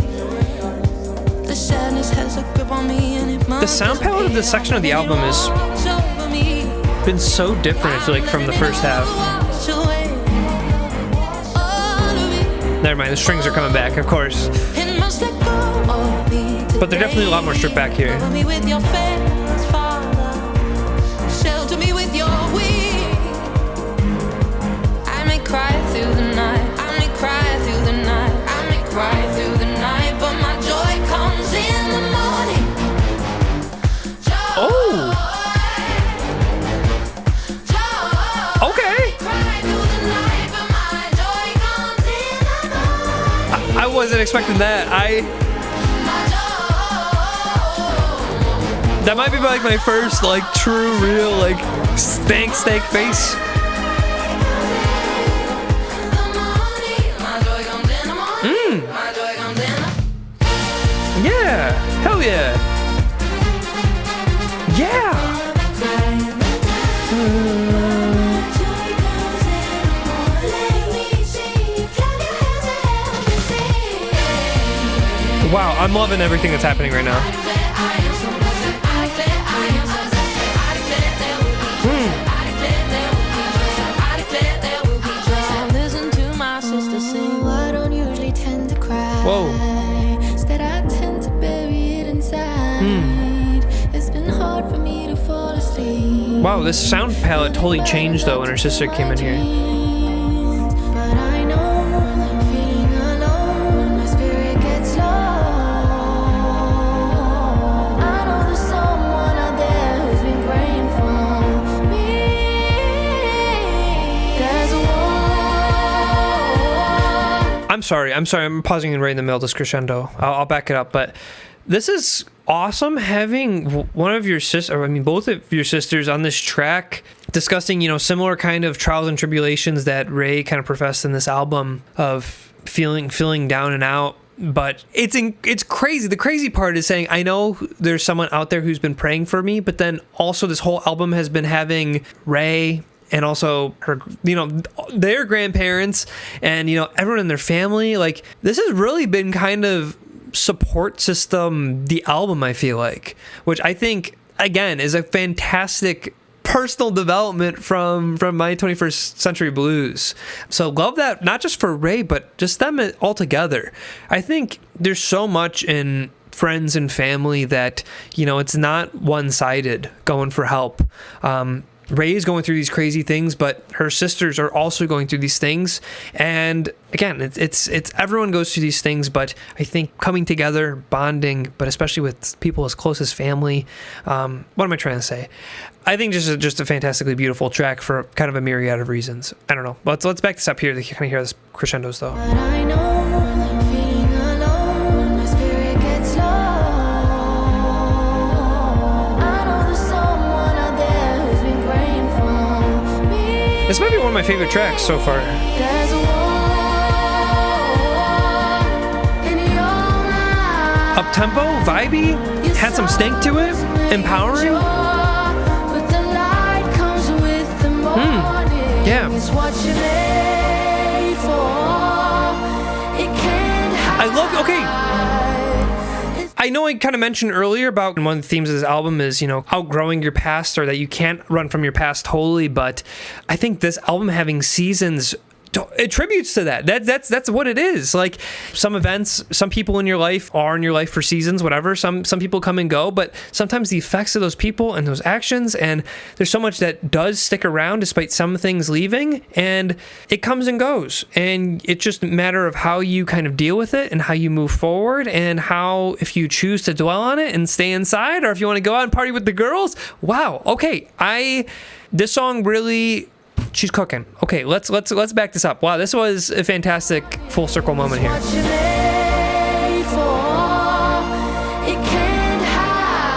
The sadness has a grip on me, and it must. The sound palette of this section of the album has been so different, I feel like, from the first half. Never mind, the strings are coming back, of course. But they're definitely a lot more stripped back here. Shelter me with your wings. I may cry through the night. I may cry through the night. I may cry through the night, but my joy comes in the morning. Oh! Okay. I wasn't expecting that. That might be like my first like true real like stank face. Yeah. Hell yeah. Yeah. Wow, I'm loving everything that's happening right now. Listen to my sister sing. I don't usually tend to cry. Whoa. Instead, I tend to bury it inside. It's been hard for me to fall asleep. Wow, this sound palette totally changed though when her sister came in here. I'm sorry. I'm pausing right in the middle of this crescendo. I'll back it up. But this is awesome having one of your both of your sisters on this track discussing, similar kind of trials and tribulations that Ray kind of professed in this album of feeling down and out. But it's crazy. The crazy part is saying, I know there's someone out there who's been praying for me, but then also this whole album has been having Ray and also her, their grandparents and, everyone in their family. Like, this has really been kind of support system, the album, I feel like, which I think, again, is a fantastic personal development from My 21st Century Blues. So love that, not just for Ray, but just them all together. I think there's so much in friends and family that, it's not one-sided going for help. RAYE is going through these crazy things, but her sisters are also going through these things. And again, it's everyone goes through these things, but I think coming together, bonding, but especially with people as close as family. What am I trying to say? I think just a fantastically beautiful track for kind of a myriad of reasons. I don't know. Let's back this up here to kind of hear this crescendos though. But I know I'm feeling alone. My spirit gets low. I know there's someone out there who's been praying for me. This might be one of my favorite tracks so far. There's a war in your eyes. Up-tempo, vibey, had some stank to it, empowering. But the light comes with the morning. Yeah. It's what you made for. It can't I know I kind of mentioned earlier about one of the themes of this album is, outgrowing your past, or that you can't run from your past totally, but I think this album having seasons attributes to that. That's what it is. Like some events, some people in your life are in your life for seasons, whatever. Some people come and go, but sometimes the effects of those people and those actions, and there's so much that does stick around despite some things leaving, and it comes and goes. And it's just a matter of how you kind of deal with it and how you move forward, and how, if you choose to dwell on it and stay inside, or if you want to go out and party with the girls. Wow. Okay. This song really, she's cooking. Okay, let's back this up. Wow, this was a fantastic full circle moment here. what you made for. It can't hide.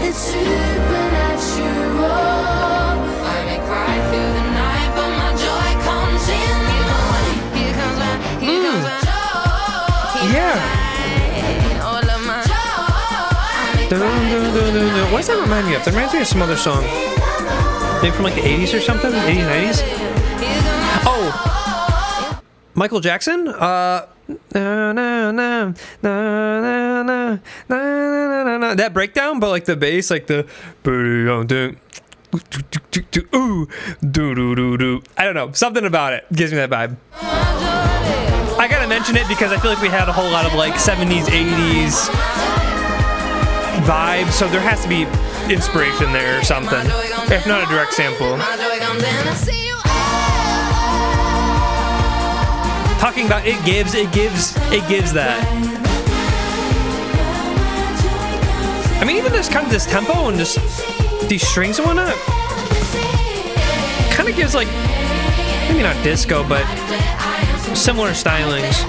It's supernatural. I may cry through the night, but my joy comes in the morning. Here comes my joy. Yeah. All of my joy. What does that remind me of? That reminds me of some other song. Maybe from like the 80s or something? 80s, 90s? Oh! Michael Jackson? That breakdown, but like the bass, like the... I don't know. Something about it gives me that vibe. I gotta mention it because I feel like we had a whole lot of like 70s, 80s vibes, so there has to be inspiration there or something, if not a direct sample. Talking about it gives that. I mean, even this kind of this tempo and just these strings and whatnot kind of gives like, maybe not disco, but similar stylings.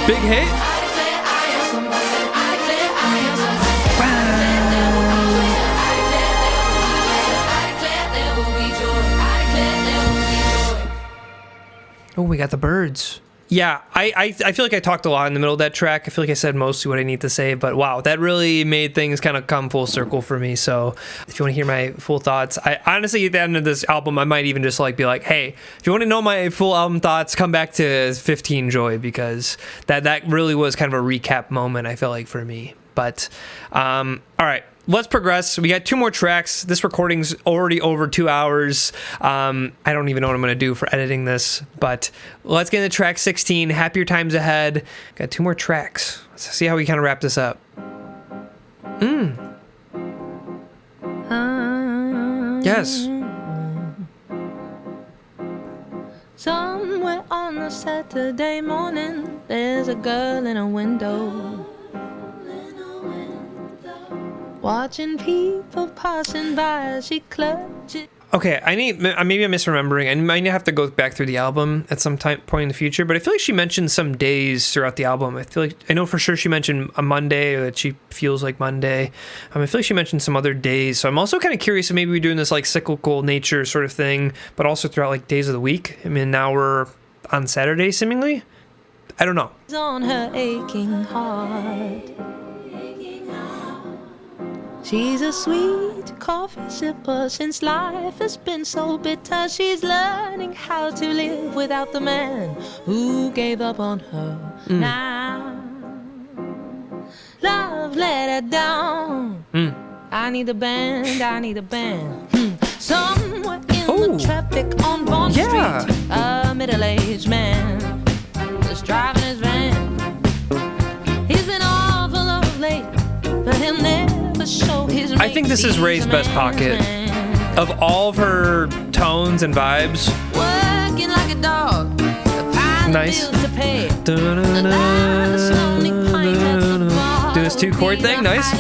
Big hit. Oh, we got the birds. Yeah, I feel like I talked a lot in the middle of that track. I feel like I said mostly what I need to say, but wow, that really made things kind of come full circle for me. So if you want to hear my full thoughts, I honestly, at the end of this album, I might even just like be like, hey, if you want to know my full album thoughts, come back to 15 Joy, because that really was kind of a recap moment, I feel like, for me. But all right, let's progress. We got 2 more tracks. This recording's already over 2 hours. I don't even know what I'm going to do for editing this, but let's get into track 16, Happier Times Ahead. Got 2 more tracks. Let's see how we kind of wrap this up. Yes. Somewhere on a Saturday morning, there's a girl in a window, watching people passing by as she clutches. Okay, maybe I'm misremembering. I might have to go back through the album at some point in the future, but I feel like she mentioned some days throughout the album. I know for sure she mentioned a Monday, or that she feels like Monday. I feel like she mentioned some other days. So I'm also kind of curious if maybe we're doing this like cyclical nature sort of thing, but also throughout like days of the week. I mean, now we're on Saturday seemingly. I don't know. On her aching heart. She's a sweet coffee sipper since life has been so bitter. She's learning how to live without the man who gave up on her. Now, love let her down. I need a band, I need a band. Somewhere in the traffic on Bond Street, a middle-aged man just driving his van. He's been awful of late, but he'll never show his. I think this is Raye's best pocket. Of all of her tones and vibes. Working like a dog, nice. bills to pay. Do this 2-chord thing, nice.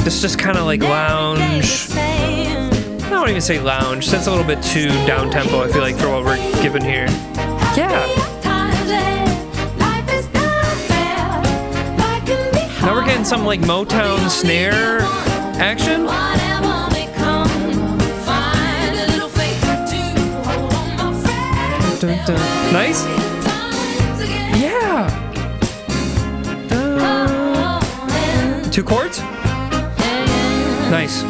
This is just kind of like lounge. I don't even say lounge. That's a little bit too down tempo, I feel like, for what we're given here. Yeah. Now we're getting some like Motown snare action. Dun, dun. Nice. Yeah. 2 chords. Nice.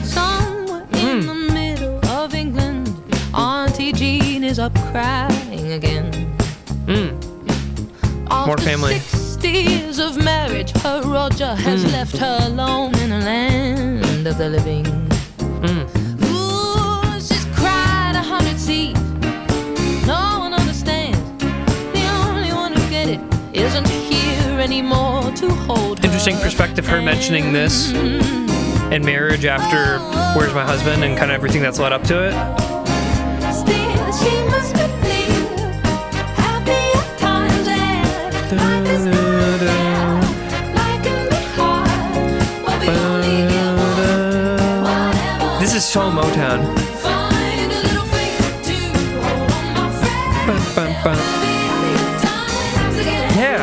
Somewhere in the middle of England, Auntie Jean is up crying again. More family. 60 years of marriage, her Roger has left her alone in a land of the living. Ooh, she's cried 100 seas. No one understands. The only one who get it isn't here anymore to hold her. Interesting perspective, her mentioning this and marriage after Where's My Husband and kind of everything that's led up to it. Still, she must believe happy times and life is this is so Motown. Yeah.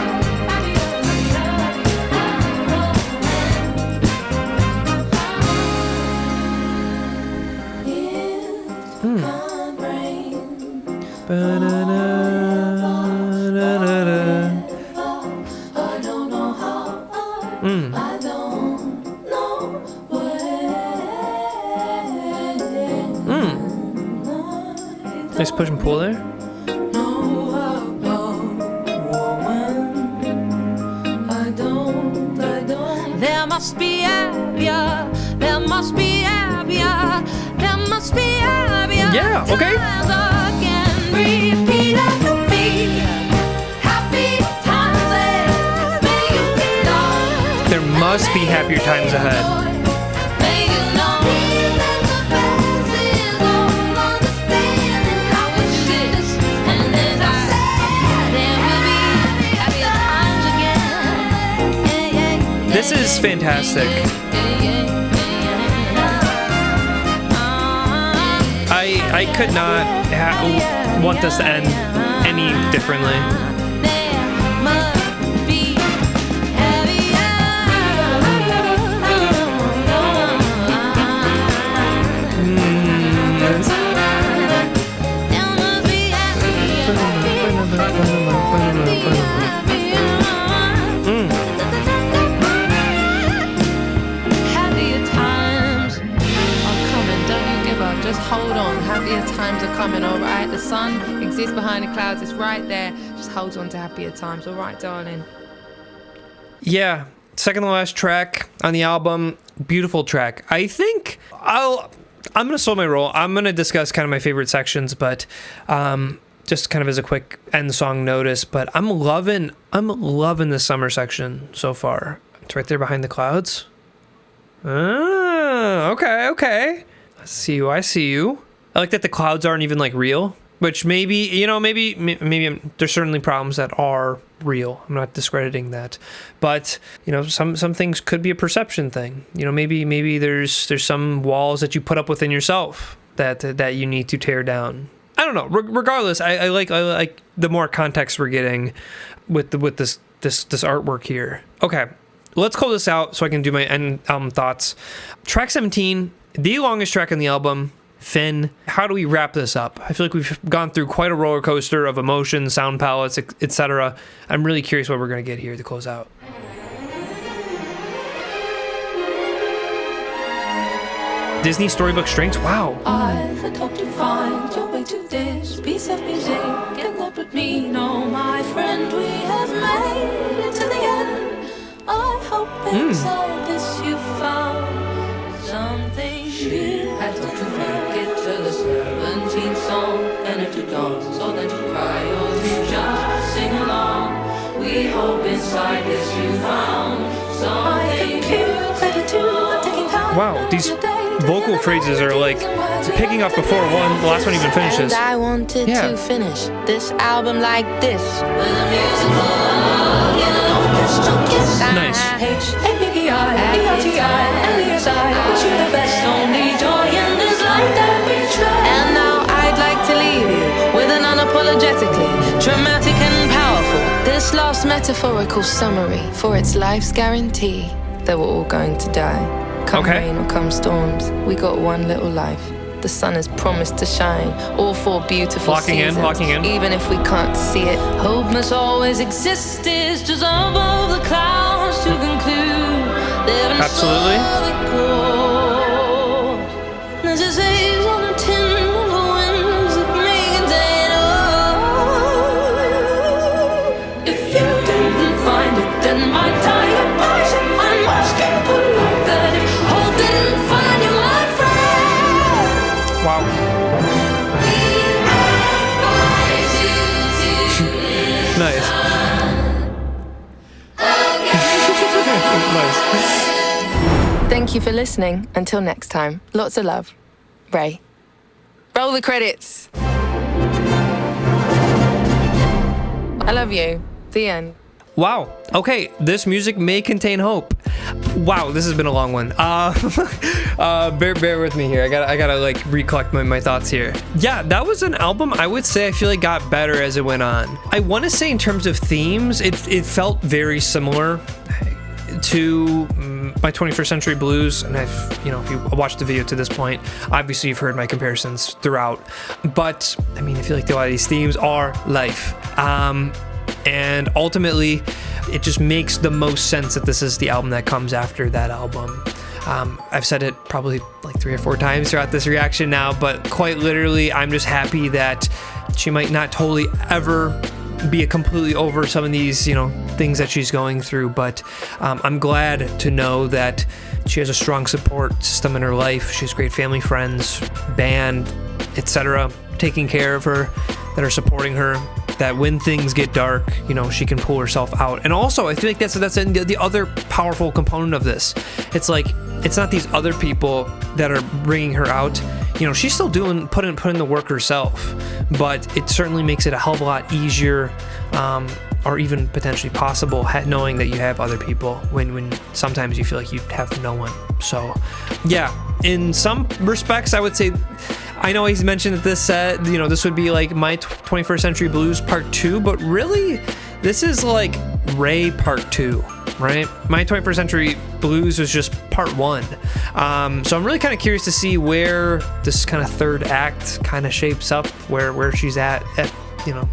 Nice push and pull there. There must be Abia, there must be Abia, there must be Abia. Yeah, okay. Repeat after me. Happy times ahead. May you be known. There must be happier times ahead. May you know that the best is all understanding how it is. And as I said, there will be happier times again. This is fantastic. I could not want this to end any differently. Just hold on, happier times are coming, alright? The sun exists behind the clouds, it's right there. Just hold on to happier times, alright, darling? Yeah, second to last track on the album, beautiful track. I think I'm gonna slow my roll. I'm gonna discuss kind of my favorite sections, but just kind of as a quick end song notice. But I'm loving the summer section so far. It's right there behind the clouds. Okay. I see you. I like that the clouds aren't even like real, which maybe there's certainly problems that are real. I'm not discrediting that, but some things could be a perception thing. Maybe there's some walls that you put up within yourself that you need to tear down. I don't know. Regardless, I like the more context we're getting with this artwork here. Okay, let's close this out so I can do my end album thoughts. Track 17. The longest track on the album, Finn. How do we wrap this up? I feel like we've gone through quite a roller coaster of emotions, sound palettes, etc. I'm really curious what we're going to get here to close out. Disney storybook strings. Wow. I had hoped to find your way to this piece of music, and that would mean, oh my friend, we have made it to the end. I hope inside this you found something new. Had to make it to the 17th song, and if you don't, so then you cry or you just sing along. We hope inside this you found something new. Wow, these vocal phrases are like picking up before the last one even finishes. And I wanted to finish this album like this. With a musical nice. And now I'd like to leave you with an unapologetically dramatic and powerful, this last metaphorical summary for its life's guarantee that we're all going to die. Come rain or come storms, we got one little life. The sun is promised to shine, all 4 beautiful seasons. Locking in. Even if we can't see it, hope must always exist. Is just above the clouds to conclude. Absolutely. There's a haze on the tin of the winds that may contain if you didn't find it, then my tired voice and my musket would look good. If hope didn't find you, my friend. Wow. Nice. Nice. Thank you for listening. Until next time, lots of love. Ray. Roll the credits. I love you. The end. Wow. Okay, this music may contain hope. Wow, this has been a long one. Bear with me here. I gotta like recollect my thoughts here. Yeah, that was an album I would say I feel like got better as it went on. I want to say in terms of themes, it felt very similar to my 21st Century Blues, and if you watched the video to this point, obviously you've heard my comparisons throughout. But I mean, I feel like a lot of these themes are life. And ultimately, it just makes the most sense that this is the album that comes after that album. I've said it probably like 3 or 4 times throughout this reaction now, but quite literally, I'm just happy that she might not totally ever be completely over some of these, things that she's going through, but I'm glad to know that she has a strong support system in her life. She has great family, friends, band, etc., taking care of her, that are supporting her, that when things get dark, she can pull herself out. And also, I feel like that's the other powerful component of this. It's like, it's not these other people that are bringing her out. She's still putting the work herself, but it certainly makes it a hell of a lot easier, or even potentially possible, knowing that you have other people when sometimes you feel like you have no one. So, yeah, in some respects, I would say, I know he's mentioned that this this would be like my 21st Century Blues Part 2, but really, this is like RAYE Part 2, right? My 21st Century Blues was just Part 1. So I'm really kind of curious to see where this kind of third act kind of shapes up, where she's at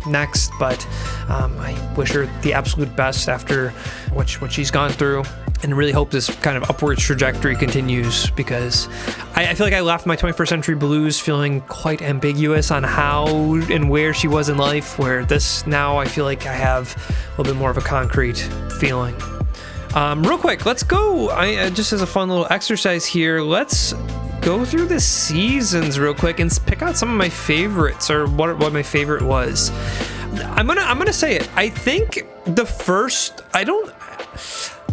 next. But I wish her the absolute best after what she's gone through, and really hope this kind of upward trajectory continues, because I feel like I left my 21st Century Blues feeling quite ambiguous on how and where she was in life, where this now I feel like I have a little bit more of a concrete feeling. Real quick, let's go, just as a fun little exercise here, let's go through the seasons real quick and pick out some of my favorites, or what my favorite was. I'm gonna say it. I think the first, I don't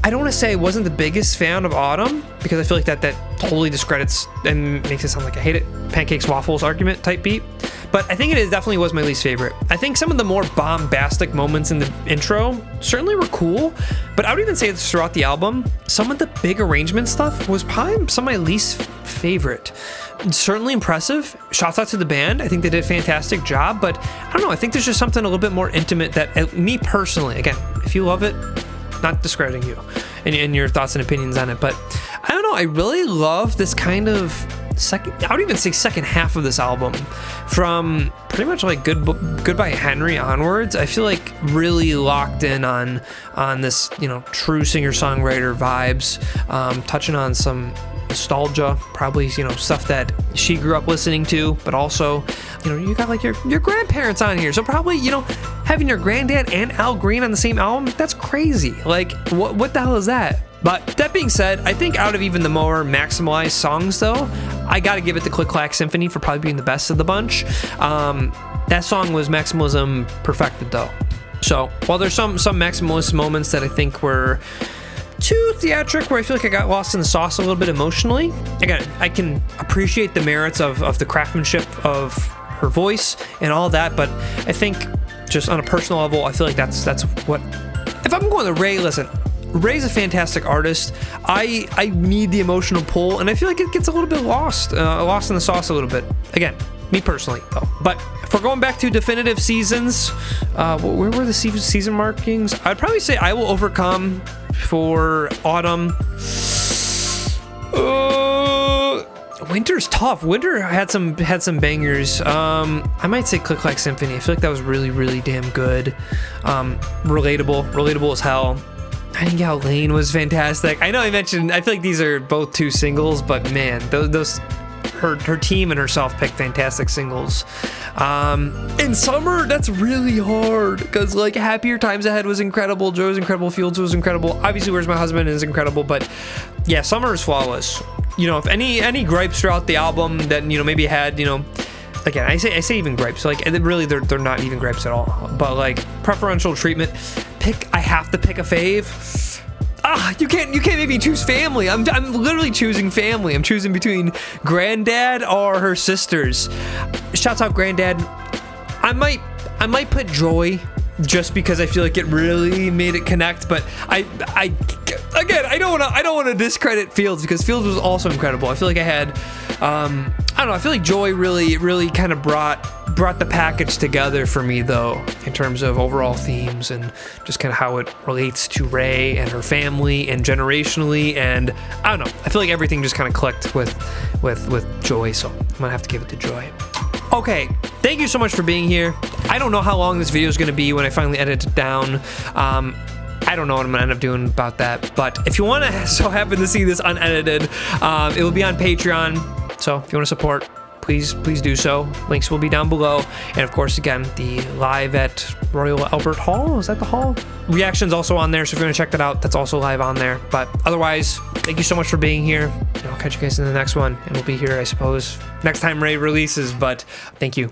want to say I wasn't the biggest fan of Autumn, because I feel like that totally discredits and makes it sound like I hate it, pancakes waffles argument type beat. But I think it definitely was my least favorite. I think some of the more bombastic moments in the intro certainly were cool, but I would even say it's throughout the album, some of the big arrangement stuff was probably some of my least favorite. Certainly impressive. Shouts out to the band. I think they did a fantastic job, but I don't know, I think there's just something a little bit more intimate that me personally, again, if you love it, not discrediting you and your thoughts and opinions on it, but I don't know, I really love this kind of I would even say second half of this album, from pretty much like Goodbye Henry onwards. I feel like really locked in on this, true singer-songwriter vibes, touching on some nostalgia, probably, you know, stuff that she grew up listening to, but also, you know, you got like your grandparents on here. So probably, you know, having your granddad and Al Green on the same album, that's crazy. Like, what the hell is that? But that being said, I think out of even the more maximalized songs though, I gotta give it to Click Clack Symphony for probably being the best of the bunch. That song was maximalism perfected though. So while there's some maximalist moments that I think were too theatric, where I feel like I got lost in the sauce a little bit emotionally, again, I can appreciate the merits of the craftsmanship of her voice and all that, but I think just on a personal level, I feel like that's what, if I'm going to Raye, listen, Ray's a fantastic artist. I need the emotional pull, and I feel like it gets a little bit lost in the sauce a little bit. Again, me personally, though. But if we're going back to definitive seasons, where were the season markings? I'd probably say I Will Overcome for autumn. Winter's tough. Winter had some bangers. I might say Click Clack Symphony. I feel like that was really, really damn good. Relatable as hell. Nightingale Lane was fantastic. I know I mentioned, I feel like these are both two singles, but man, those her team and herself picked fantastic singles. In summer, that's really hard because like Happier Times Ahead was incredible, Joy was incredible, Fields was incredible. Obviously, Where's My Husband is incredible, but yeah, summer is flawless. You know, if any gripes throughout the album that, you know, maybe had, you know, again, I say even gripes, like really they're not even gripes at all, but like preferential treatment. I have to pick a fave. You can't maybe choose family. I'm literally choosing family. I'm choosing between Grandad or her sisters. Shouts out Grandad. I might put Joy just because I feel like it really made it connect, but I don't want to discredit Fields because Fields was also incredible. I feel like I had I don't know, I feel like Joy really kind of brought the package together for me though, in terms of overall themes and just kind of how it relates to Raye and her family and generationally, and I don't know, I feel like everything just kind of clicked with Joy, so I'm gonna have to give it to Joy. Okay, thank you so much for being here. I don't know how long this video is going to be when I finally edit it down. I don't know what I'm going to end up doing about that, but if you want to so happen to see this unedited, it will be on Patreon, so if you want to support, please do so. Links will be down below, and of course, again, the live at Royal Albert Hall, is that the hall? Reaction's also on there, so if you want to check that out, that's also live on there. But otherwise, thank you so much for being here. I'll catch you guys in the next one, and we'll be here, I suppose, next time Raye releases, but thank you.